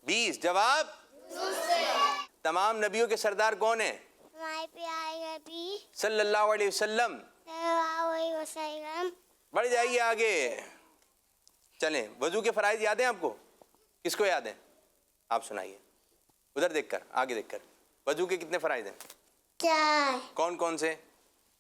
20. جواب تمام نبیوں کے سردار کون ہیں؟ ہمارے پیارے نبی صلی اللہ علیہ وسلم. بڑھ جائیے آگے. چلیں, وضو کے فرائض یاد ہیں آپ کو؟ کس کو یاد ہیں؟ آپ سنائیے ادھر دیکھ کر, آگے دیکھ کر. وضو کے کتنے فرائض ہیں؟ 4. کون کون سے؟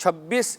26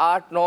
8-9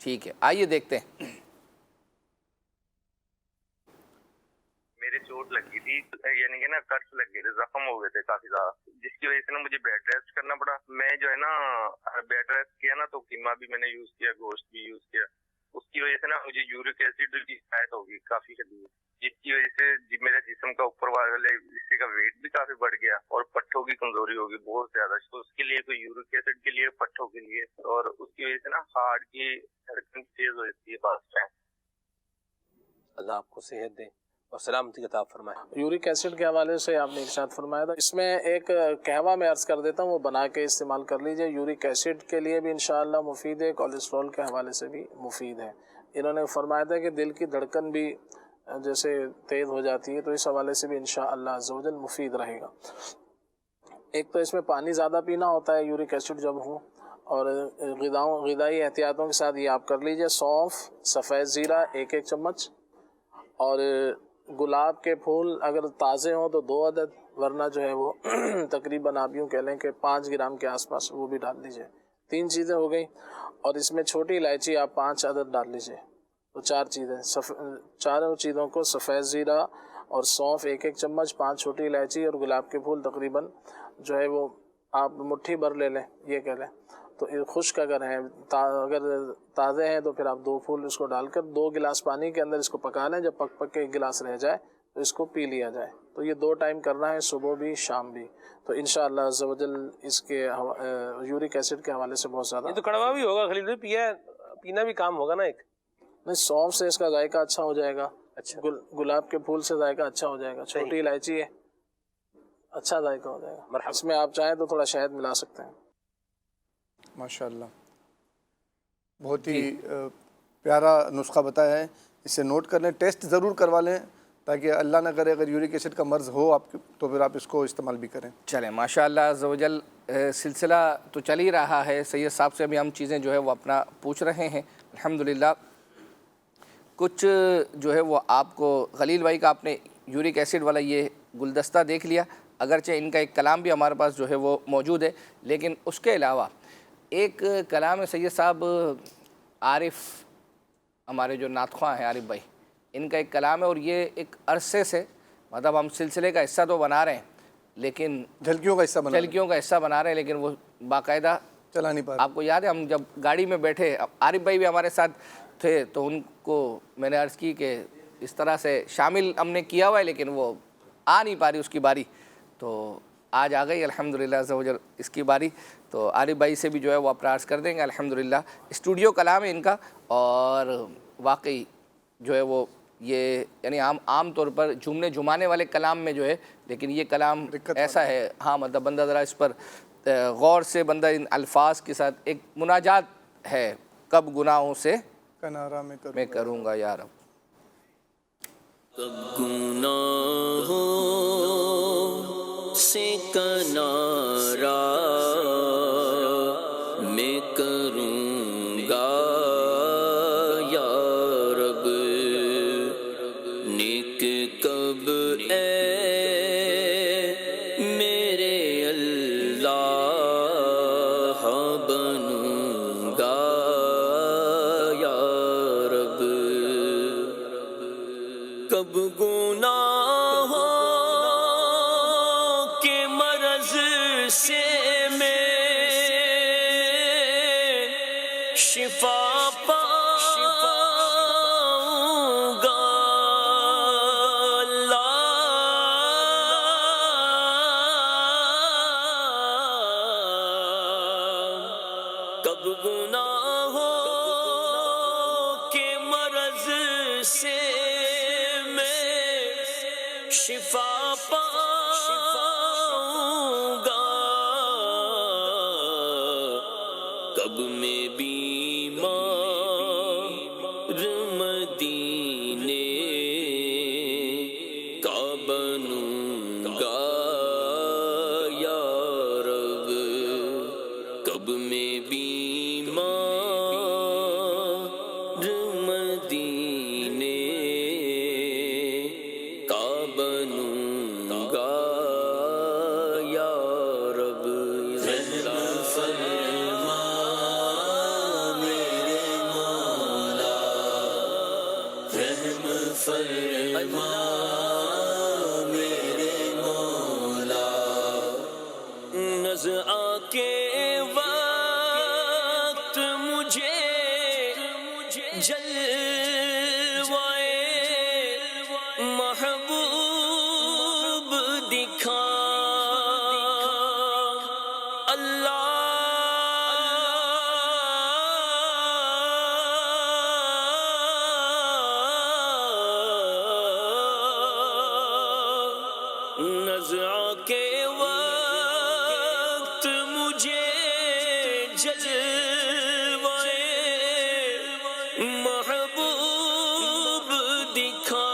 ٹھیک ہے, آئیے دیکھتے ہیں. میرے چوٹ لگی تھی, یعنی کہ نا کٹس لگ گئے تھے, زخم ہو گئے تھے کافی زیادہ, جس کی وجہ سے نا مجھے بیڈ ریسٹ کرنا پڑا. میں جو ہے نا بیڈ ریسٹ کیا نا تو قیمہ بھی میں نے یوز کیا, گوشت بھی یوز کیا. اس کی وجہ سے نا مجھے یورک ایسڈ کی شکایت ہوگی کافی شدید, جس کی وجہ سے میرے جسم کا اوپر والے حصے کا ویٹ بھی کافی بڑھ گیا اور پٹھوں کی کمزوری ہوگی بہت زیادہ. تو اس کے لیے کوئی یورک ایسڈ کے لیے, پٹھوں کے لیے, اور اس کی وجہ سے نا ہارٹ کی دھڑکن تیز ہو جاتی ہے بعض ٹائم. اللہ آپ کو صحت دے اور سلامتی عطا فرمائے. یورک ایسڈ کے حوالے سے آپ نے ارشاد فرمایا تھا, اس میں ایک قہوہ میں عرض کر دیتا ہوں, وہ بنا کے استعمال کر لیجئے. یورک ایسڈ کے لیے بھی انشاءاللہ مفید ہے, کولیسٹرول کے حوالے سے بھی مفید ہے. انہوں نے فرمایا تھا کہ دل کی دھڑکن بھی جیسے تیز ہو جاتی ہے, تو اس حوالے سے بھی انشاءاللہ عز و جل مفید رہے گا. ایک تو اس میں پانی زیادہ پینا ہوتا ہے یورک ایسڈ جب ہو, اور غذائی احتیاطوں کے ساتھ یہ آپ کر لیجئے. سونف, سفید زیرہ 1 چمچ, اور گلاب کے پھول اگر تازے ہوں تو 2 عدد, ورنہ جو ہے وہ تقریباً آپ یوں کہہ لیں کہ 5 گرام کے آس پاس وہ بھی ڈال لیجئے. 3 چیزیں ہو گئی, اور اس میں چھوٹی الائچی آپ 5 عدد ڈال لیجئے, تو 4 چیزیں. چاروں چیزوں کو, سفید زیرہ اور سونف 1 چمچ, 5 چھوٹی الائچی اور گلاب کے پھول تقریباً جو ہے وہ آپ مٹھی بھر لے لیں, یہ کہہ لیں. تو خشک اگر ہیں, اگر تازے ہیں تو پھر آپ 2 پھول اس کو ڈال کر 2 گلاس پانی کے اندر اس کو پکا لیں. جب پک کے 1 گلاس رہ جائے تو اس کو پی لیا جائے. تو یہ 2 ٹائم کرنا ہے, صبح بھی شام بھی. تو انشاءاللہ عز و جل اس کے یورک ایسڈ کے حوالے سے بہت زیادہ. یہ تو کڑوا بھی ہوگا خلیل بھائی, پینا بھی کام ہوگا نا ایک. نہیں, سونف سے اس کا ذائقہ اچھا ہو جائے گا. اچھا, گلاب کے پھول سے ذائقہ اچھا ہو جائے گا. چھوٹی الائچی ہے, اچھا ذائقہ ہو جائے گا. اس میں آپ چاہیں تو تھوڑا شہد ملا سکتے ہیں. ماشاءاللہ, بہت ہی پیارا نسخہ بتایا ہے, اسے نوٹ کر لیں, ٹیسٹ ضرور کروا لیں, تاکہ اللہ نہ کرے اگر یورک ایسڈ کا مرض ہو آپ تو پھر آپ اس کو استعمال بھی کریں. چلیں, ماشاءاللہ عز و جل سلسلہ تو چل ہی رہا ہے. سید صاحب سے ابھی ہم چیزیں جو ہے وہ اپنا پوچھ رہے ہیں الحمدللہ. کچھ جو ہے وہ آپ کو خلیل بھائی کا آپ نے یورک ایسڈ والا یہ گلدستہ دیکھ لیا, اگرچہ ان کا ایک کلام بھی ہمارے پاس جو ہے وہ موجود ہے, لیکن اس کے علاوہ ایک کلام ہے سید صاحب عارف, ہمارے جو نعت خواں ہیں عارف بھائی, ان کا ایک کلام ہے, اور یہ ایک عرصے سے مطلب ہم سلسلے کا حصہ تو بنا رہے ہیں, لیکن جھلکیوں کا حصہ بنا رہے ہیں, لیکن وہ باقاعدہ چلا نہیں پا رہا. آپ کو یاد ہے ہم جب گاڑی میں بیٹھے, عارف بھائی بھی ہمارے ساتھ تھے, تو ان کو میں نے عرض کی کہ اس طرح سے شامل ہم نے کیا ہوا ہے, لیکن وہ آ نہیں پا رہی اس کی باری. تو آج آ گئی الحمدللہ عز و جل اس کی باری. تو عارف بھائی سے بھی جو ہے وہ اپنا عرض کر دیں گے. الحمدللہ اسٹوڈیو کلام ہے ان کا, اور واقعی جو ہے وہ یہ یعنی عام طور پر جھومنے جھمانے والے کلام میں جو ہے, لیکن یہ کلام ایسا ہے, ہاں مطلب بندہ ذرا اس پر غور سے بندہ ان الفاظ کے ساتھ ایک مناجات ہے, کب گناہوں سے کنارہ میں کروں گا یا رب, کب گناہوں سے کنارہ میں کروں گا یا رب, نیک کب اے میرے اللہ بنوں گا یا رب, کب گناہوں کے مرض سے میں شفا پاؤں گا اللہ, کب گناہوں کے مرض سے شفا پاؤں گا, کب میں بیمار مدینے کا بنوں گا یا رب, کب میں بیمار مدینے کا بنوں گا یا رب. فرما میرے مولا فرما میرے مولا نزعہ کے وقت مجھے جلوائے محبوب دکھا نزعہ کے وقت مجھے جلوائے محبوب دکھا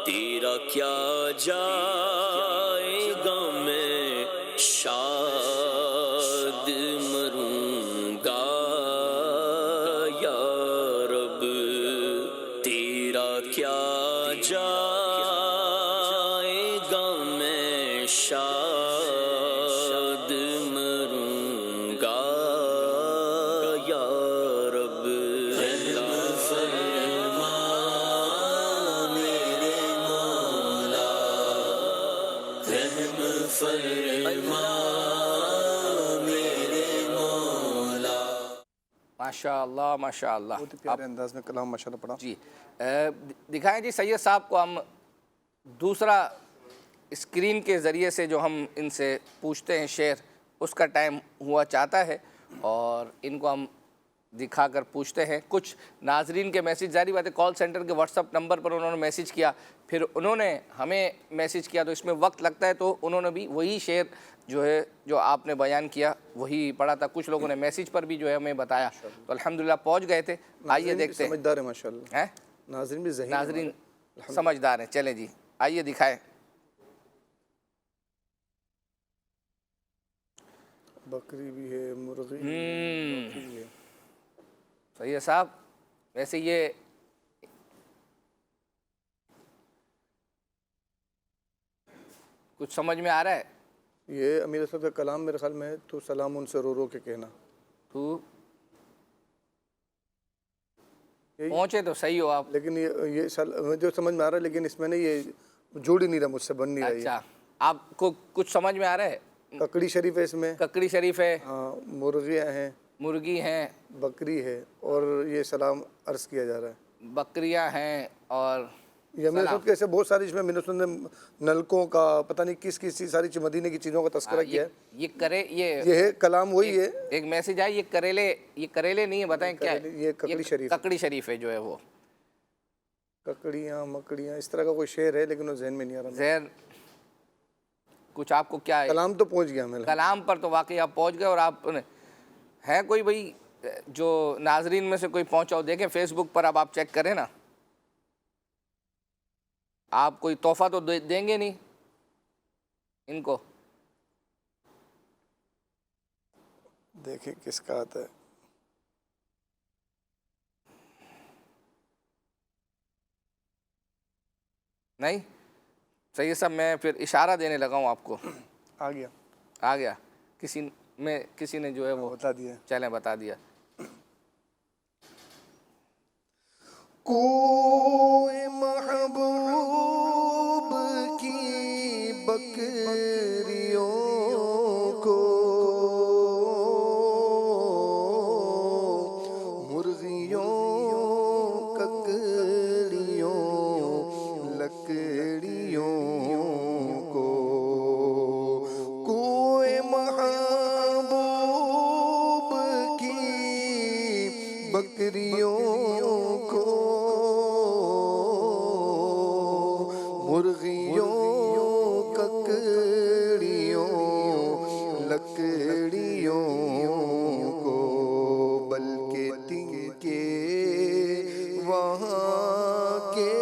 تیرا کیا جائے گا میں شاد مروں گا یا رب تیرا کیا جائے گا میں شاد مروں گا یا رب رحم فرما میرے مولا رحم فرما میرے مولا ماشاء اللہ ماشاء اللہ بہت ہی پیارے انداز میں کلام ماشاءاللہ پڑھا. جی دکھائیں جی سید صاحب کو ہم دوسرا اسکرین کے ذریعے سے جو ہم ان سے پوچھتے ہیں شعر اس کا ٹائم ہوا چاہتا ہے اور ان کو ہم دکھا کر پوچھتے ہیں. کچھ ناظرین کے میسیج ظاہری بات ہے کال سینٹر کے واٹس اپ نمبر پر انہوں نے میسیج کیا پھر انہوں نے ہمیں میسیج کیا تو اس میں وقت لگتا ہے تو انہوں نے بھی وہی شعر جو ہے جو آپ نے بیان کیا وہی پڑھا تھا. کچھ لوگوں نے میسیج پر بھی جو ہے ہمیں بتایا تو الحمدللہ پہنچ گئے تھے. آئیے دیکھتے ہیں. سمجھدار ہیں ماشاءاللہ ہیں ناظرین بھی ذہین ناظرین سمجھدار ہیں. چلیں جی آئیے دکھائیں. بکری بھی ہے مرغی بھی ہے. سید صاحب ویسے یہ کچھ سمجھ میں آ رہا ہے؟ یہ امیر اسد کا کلام میرے خیال میں تو سلام ان سے رو رو کے کہنا تو پہنچے تو صحیح ہو آپ. لیکن یہ جو سمجھ میں آ رہا ہے لیکن اس میں نے یہ جوڑ ہی نہیں رہا مجھ سے بن نہیں رہا. اچھا آپ کو کچھ سمجھ میں آ رہا ہے؟ ککڑی شریف ہے اس میں. ککڑی شریف ہے. ہاں مرغیاں ہیں. مرغی ہیں. بکری ہے اور یہ سلام عرض کیا جا رہا ہے. بکریاں ہیں اور یہ امیر اسد کے ایسے بہت ساری اس میں امیر اسد نے نلکوں کا پتہ نہیں کس کس ساری مدینے کی چیزوں کا تذکرہ کیا ہے. یہ ہے کلام وہی ہے. ایک میسیج آیا یہ کریلے نہیں ہے بتائیں کیا ہے؟ یہ ککڑی شریف. ککڑی شریف ہے جو ہے وہ ککڑیاں مکڑیاں اس طرح کا کوئی شعر ہے لیکن وہ ذہن میں نہیں آ رہا. ذہن کچھ آپ کو کیا ہے؟ کلام تو پہنچ گیا ہمیں. کلام پر تو واقعی آپ پہنچ گئے. اور آپ ہے کوئی بھائی جو ناظرین میں سے کوئی پہنچا ہو دیکھیں فیس بک پر اب آپ چیک کریں نا. آپ کوئی تحفہ تو دیں گے نہیں ان کو. دیکھیں کس کا آتا ہے. نہیں سید صاحب میں پھر اشارہ دینے لگا ہوں آپ کو. آ گیا آ گیا. کسی نے جو ہے وہ بتا دیا. چلیں بتا دیا. کوئی محبوب کی بکریوں کو مرغیوں ککڑیوں لکڑیوں کو کوئی محبوب کی بکریوں کو مرغیوں ککڑیوں لکڑیوں کو بلکہ تن کے وہاں کے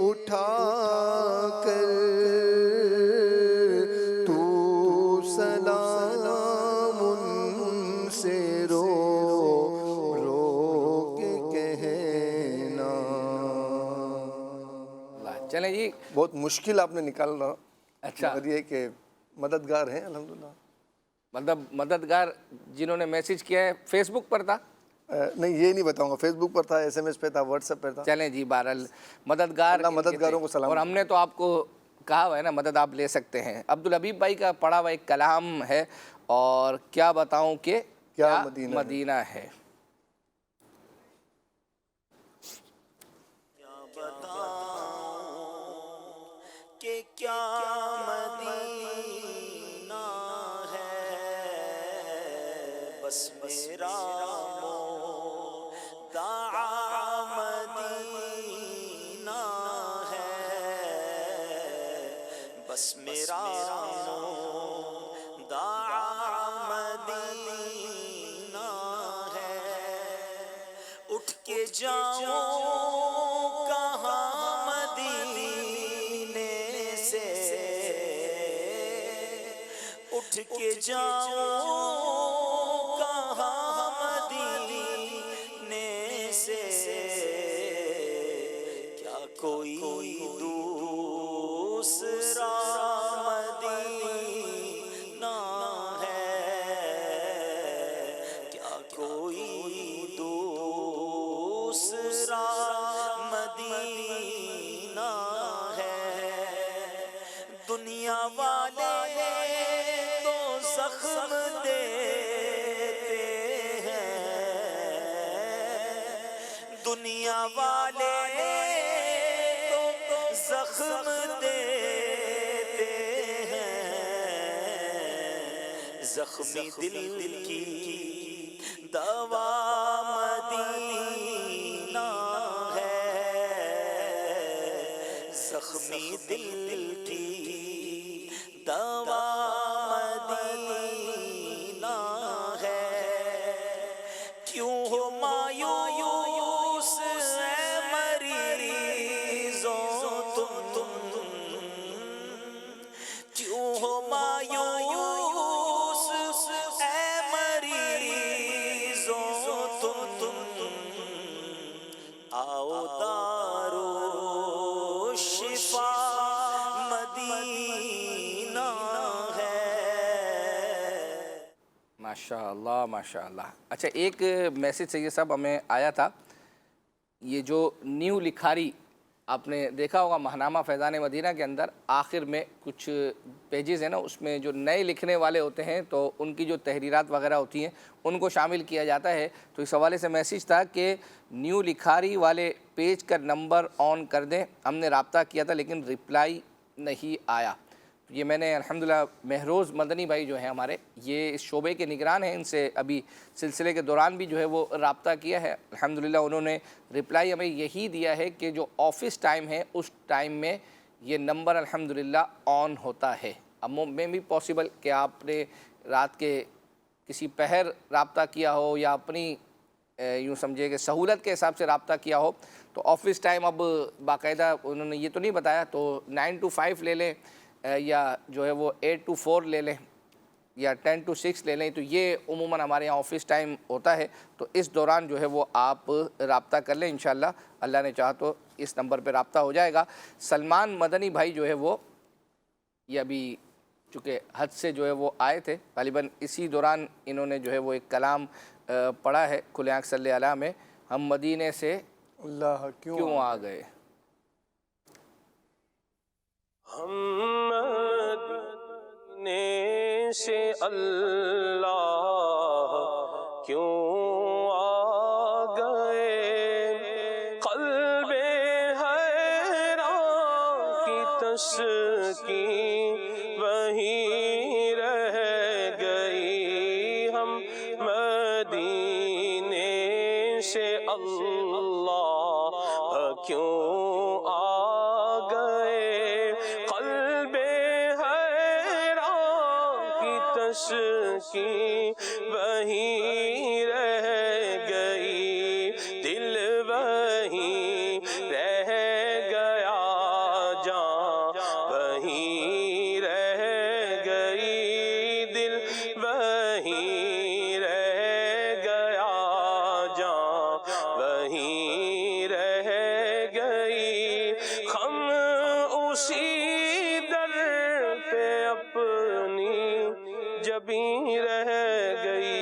اٹھا کر تو سلام ان سے رو رو کے کہنا. چلیں جی بہت مشکل آپ نے نکال رہا. اچھا یہ کہ مددگار ہیں الحمدللہ. مطلب مددگار جنہوں نے میسیج کیا ہے فیس بک پر تھا نہیں یہ نہیں بتاؤں گا، فیس بک پر تھا، SMS پہ تھا، واٹس ایپ پہ تھا. چلیں جی، بہرحال مددگار اللہ مددگاروں کو سلام. اور ہم نے تو آپ کو کہا ہوا ہے نا مدد آپ لے سکتے ہیں. عبدالحبیب بھائی کا پڑھا ہوا ایک کلام ہے، اور کیا بتاؤں کہ کیا مدینہ ہے. کہ کیا مدینہ ہے، بس میرا مدعا مدینہ ہے، بس میرا مدعا مدینہ ہے. اٹھ کے جاؤں اٹھ کے جاؤں کہاں مدینے سے، کیا کوئی دوسرا مدینہ ہے، کیا کوئی دوسرا مدینہ ہے. دنیا والے زخم دیتے ہیں، دنیا والے تو زخم دیتے ہیں، زخمی دل کی دوا مدینہ ہے، زخمی دل کی دوا ماشاء اللہ ماشاء اللہ. اچھا، ایک میسیج سید صاحب ہمیں آیا تھا، یہ جو نیو لکھاری آپ نے دیکھا ہوگا ماہنامہ فیضان مدینہ کے اندر آخر میں کچھ پیجز ہیں نا، اس میں جو نئے لکھنے والے ہوتے ہیں تو ان کی جو تحریرات وغیرہ ہوتی ہیں ان کو شامل کیا جاتا ہے. تو اس حوالے سے میسیج تھا کہ نیو لکھاری والے پیج کا نمبر آن کر دیں. ہم نے رابطہ کیا تھا لیکن رپلائی نہیں آیا. یہ میں نے الحمدللہ مہروز مدنی بھائی جو ہیں ہمارے، یہ اس شعبے کے نگران ہیں، ان سے ابھی سلسلے کے دوران بھی جو ہے وہ رابطہ کیا ہے. الحمدللہ انہوں نے رپلائی ہمیں یہی دیا ہے کہ جو آفس ٹائم ہے اس ٹائم میں یہ نمبر الحمدللہ آن ہوتا ہے. اب میں بھی پاسبل کہ آپ نے رات کے کسی پہر رابطہ کیا ہو یا اپنی یوں سمجھے کہ سہولت کے حساب سے رابطہ کیا ہو، تو آفس ٹائم اب باقاعدہ انہوں نے یہ تو نہیں بتایا، تو 9 to 5 لے لیں یا جو ہے وہ 8 to 4 لے لیں یا 10 to 6 لے لیں. تو یہ عموماً ہمارے یہاں آفس ٹائم ہوتا ہے، تو اس دوران جو ہے وہ آپ رابطہ کر لیں. انشاءاللہ اللہ نے چاہا تو اس نمبر پہ رابطہ ہو جائے گا. سلمان مدنی بھائی جو ہے وہ یہ ابھی چونکہ حج سے جو ہے وہ آئے تھے، غالباً اسی دوران انہوں نے جو ہے وہ ایک کلام پڑھا ہے کھلے آنکھ صلی علیہ میں، ہم مدینے سے اللہ کیوں آ گئے. ہم مدینے سے اللہ کیوں آ گئے، قلب حیران کی تسکین وہیں رہ گئی. ہم مدینے سے اللہ کیوں آ گئے، قلب حیران کی تسکین وہیں رہ گئی، دل وہیں رہ گیا، جان وہیں رہ گئی، دل وہیں رہ گیا، جان وہیں رہ گئی. ہم اسی در پہ اپنی جبیں رہ گئی.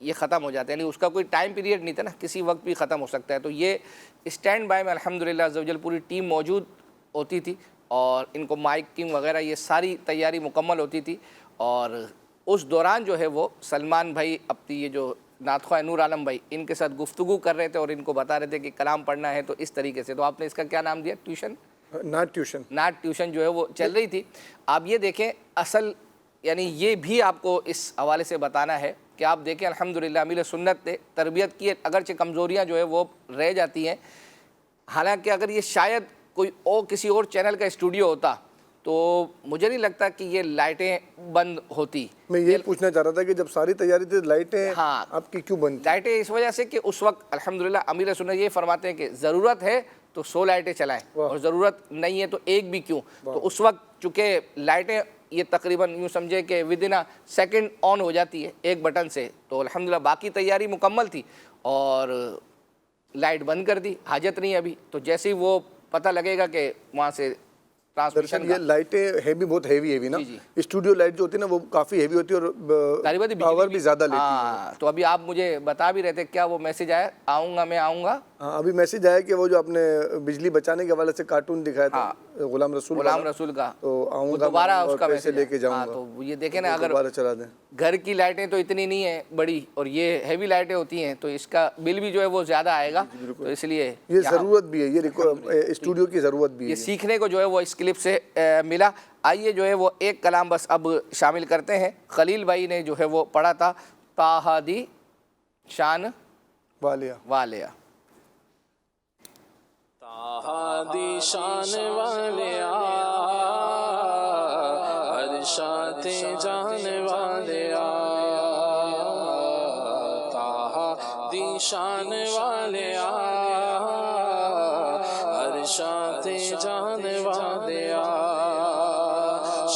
یہ ختم ہو جاتا ہے، یعنی اس کا کوئی ٹائم پیریڈ نہیں تھا نا، کسی وقت بھی ختم ہو سکتا ہے. تو یہ اسٹینڈ بائی میں الحمدللہ عز و جل پوری ٹیم موجود ہوتی تھی اور ان کو مائکنگ وغیرہ یہ ساری تیاری مکمل ہوتی تھی. اور اس دوران جو ہے وہ سلمان بھائی اپنی یہ جو نعت خواہ نور عالم بھائی ان کے ساتھ گفتگو کر رہے تھے اور ان کو بتا رہے تھے کہ کلام پڑھنا ہے تو اس طریقے سے. تو آپ نے اس کا کیا نام دیا؟ ٹیوشن؟ نعت ٹیوشن جو ہے وہ چل رہی تھی. آپ یہ دیکھیں اصل یعنی یہ بھی آپ کو اس حوالے سے بتانا ہے کہ آپ دیکھیں الحمدللہ امیر سنت نے تربیت کی، اگرچہ کمزوریاں جو ہے وہ رہ جاتی ہیں. حالانکہ اگر یہ شاید کوئی کسی اور چینل کا اسٹوڈیو ہوتا تو مجھے نہیں لگتا کہ یہ لائٹیں بند ہوتی. میں یہ پوچھنا چاہ رہا تھا کہ جب ساری تیاری تھی لائٹیں آپ کی کیوں بند؟ لائٹیں اس وجہ سے کہ اس وقت الحمدللہ امیر سنت یہ فرماتے ہیں کہ ضرورت ہے تو 100 لائٹیں چلائیں اور ضرورت نہیں ہے تو ایک بھی کیوں. تو اس وقت چونکہ لائٹیں یہ تقریباً یوں سمجھے کہ ودن سیکنڈ آن ہو جاتی ہے ایک بٹن سے، تو الحمدللہ باقی تیاری مکمل تھی اور لائٹ بند کر دی، حاجت نہیں ابھی. تو جیسے ہی وہ پتہ لگے گا کہ وہاں سے ٹرانسمیشن یہ لائٹیں ہیوی بہت ہیوی نا، اسٹوڈیو لائٹ جو ہوتی ہے نا وہ کافی ہیوی ہوتی ہے اور پاور بھی زیادہ لیتی ہے. تو ابھی آپ مجھے بتا بھی رہے تھے کیا وہ میسیج آیا آؤں گا میں آؤں گا؟ ہاں ابھی میسیج آیا کہ وہ جو آپ نے بجلی بچانے کے حوالے سے کارٹون دکھایا تھا غلام رسول کا، تو آؤں گا دوبارہ اس کا پیسے لے کے جاؤں گا. تو یہ دیکھیں نا اگر دوبارہ چلا دیں. گھر کی لائٹیں تو اتنی نہیں ہیں بڑی اور یہ ہیوی لائٹیں ہوتی ہیں تو اس کا بل بھی جو ہے وہ زیادہ آئے گا. تو اس لیے یہ ضرورت بھی ہے، یہ اسٹوڈیو کی ضرورت بھی ہے. یہ سیکھنے کو جو ہے وہ اس کلپ سے ملا. آئیے جو ہے وہ ایک کلام بس اب شامل کرتے ہیں. خلیل بھائی نے جو ہے وہ پڑھا تھا طٰہٰ دی شان والیا. طٰہٰ دی شان والیا ارشاد جان والیا، طٰہٰ دی شان والیا ارشاد جان والیا.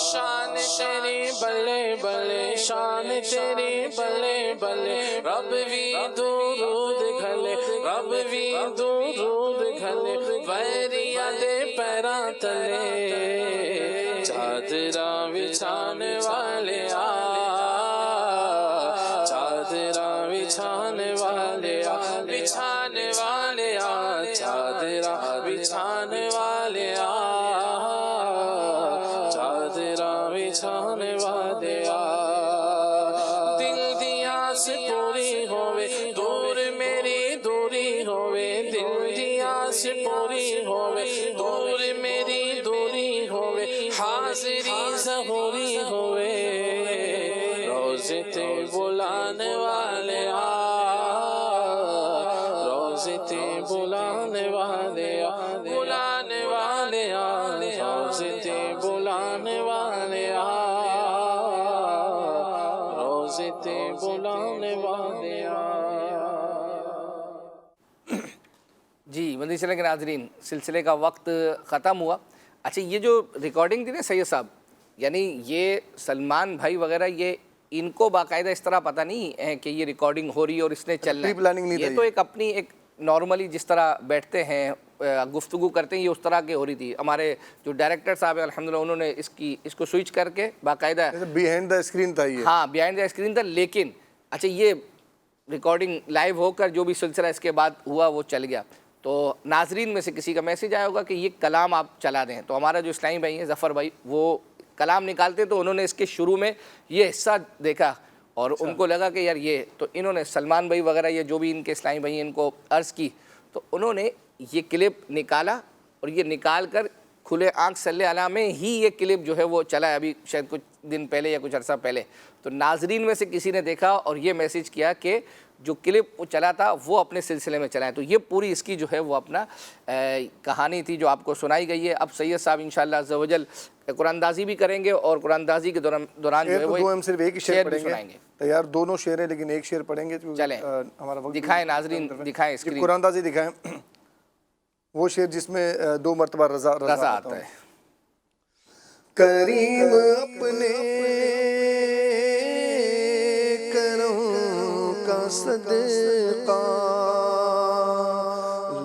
شان تیری بلے بلے، شان تیری بلے بلے، رب بھی درود گھلے، رب بھی درود گھلے، ویریاں دے پیراں تلے چادراں بچھان والیا، چادراں بچھان والیا، بچھان والیا، چادراں بچھان والیا، چادراں بچھان والیا. دل دی آس پوری ہووے، دور میری دوری ہووے، دل دی آس پوری ہووے، دور میری دوری ہووے، حاضری ظہوری ہووے، روزے تے بلان والے آ، روزے تے بلان والے آ، بلان والے آ، روزے تے بلان والے آ، روزے تے بلان والے آ. جی مدنی چینل کے ناظرین، سلسلے کا وقت ختم ہوا. اچھا یہ جو ریکارڈنگ تھی نا سید صاحب، یعنی یہ سلمان بھائی وغیرہ یہ ان کو باقاعدہ اس طرح پتہ نہیں ہے کہ یہ ریکارڈنگ ہو رہی ہے اور اس نے چلنا ہے. یہ تو ایک اپنی ایک نارملی جس طرح بیٹھتے ہیں گفتگو کرتے ہیں یہ اس طرح کی ہو رہی تھی. ہمارے جو ڈائریکٹر صاحب ہیں الحمدللہ انہوں نے اس کو سوئچ کر کے باقاعدہ بیہائنڈ دا اسکرین تھا یہ. ہاں بیہائنڈ دا اسکرین تھا. لیکن اچھا یہ ریکارڈنگ لائیو ہو کر جو بھی سلسلہ اس کے بعد ہوا وہ چل گیا. تو ناظرین میں سے کسی کا میسیج آیا ہوگا کہ یہ کلام آپ چلا دیں. تو ہمارا جو اسلامی بھائی ہیں ظفر بھائی وہ کلام نکالتے تو انہوں نے اس کے شروع میں یہ حصہ دیکھا اور ان کو لگا کہ یار یہ تو انہوں نے سلمان بھائی وغیرہ یہ جو بھی ان کے اسلامی بھائی ہیں ان کو عرض کی تو انہوں نے یہ کلپ نکالا اور یہ نکال کر کھلے آنکھ صلی علیہ میں ہی یہ کلپ جو ہے وہ چلا ہے ابھی شاید کچھ دن پہلے یا کچھ عرصہ پہلے. تو ناظرین میں سے کسی نے دیکھا اور یہ میسیج کیا کہ جو کلپ چلا تھا وہ اپنے سلسلے میں چلائیں. تو یہ پوری اس کی جو ہے وہ اپنا کہانی تھی جو آپ کو سنائی گئی ہے. اب سید صاحب انشاءاللہ عز و جل قرآن دازی بھی کریں گے اور قرآن دازی کے دوران جو ہے وہ ہم صرف ایک ہی شعر پڑھیں سنائیں گے. تیار دونوں شعر ہیں لیکن ایک شعر پڑھیں گے. چلیں ہمارا وقت دکھائیں ناظرین، دکھائیں اسکرین. قرآن دازی دکھائیں وہ شعر جس میں 2 مرتبہ رضا آتا ہے. کریم اپنے کروں کا صدقہ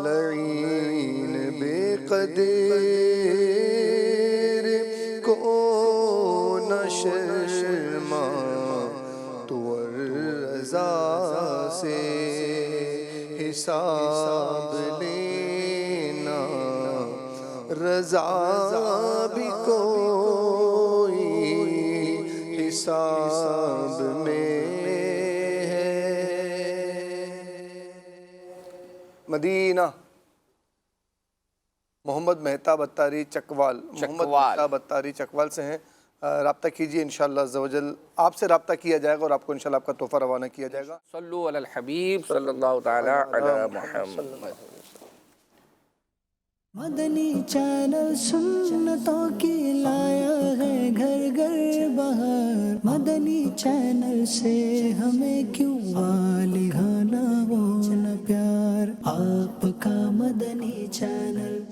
لعین بے قدر کو نہ شرما تو رضا سے حساب لینا، رضا بھی کوئی حساب میں ہے۔ مدینہ محمد مہتاب اتاری چکوال، محمد مہتاب اتاری چکوال سے ہیں، رابطہ کیجئے انشاءاللہ عز و جل، آپ سے رابطہ کیا جائے گا اور آپ کو انشاءاللہ آپ کا تحفہ روانہ کیا جائے گا۔ صلو علی الحبیب صلی اللہ تعالی علی محمد۔ مدنی چینل سنتوں کی لایا ہے گھر گھر بہار، مدنی چینل سے ہمیں کیوں گانا وہ نہ پیار، آپ کا مدنی چینل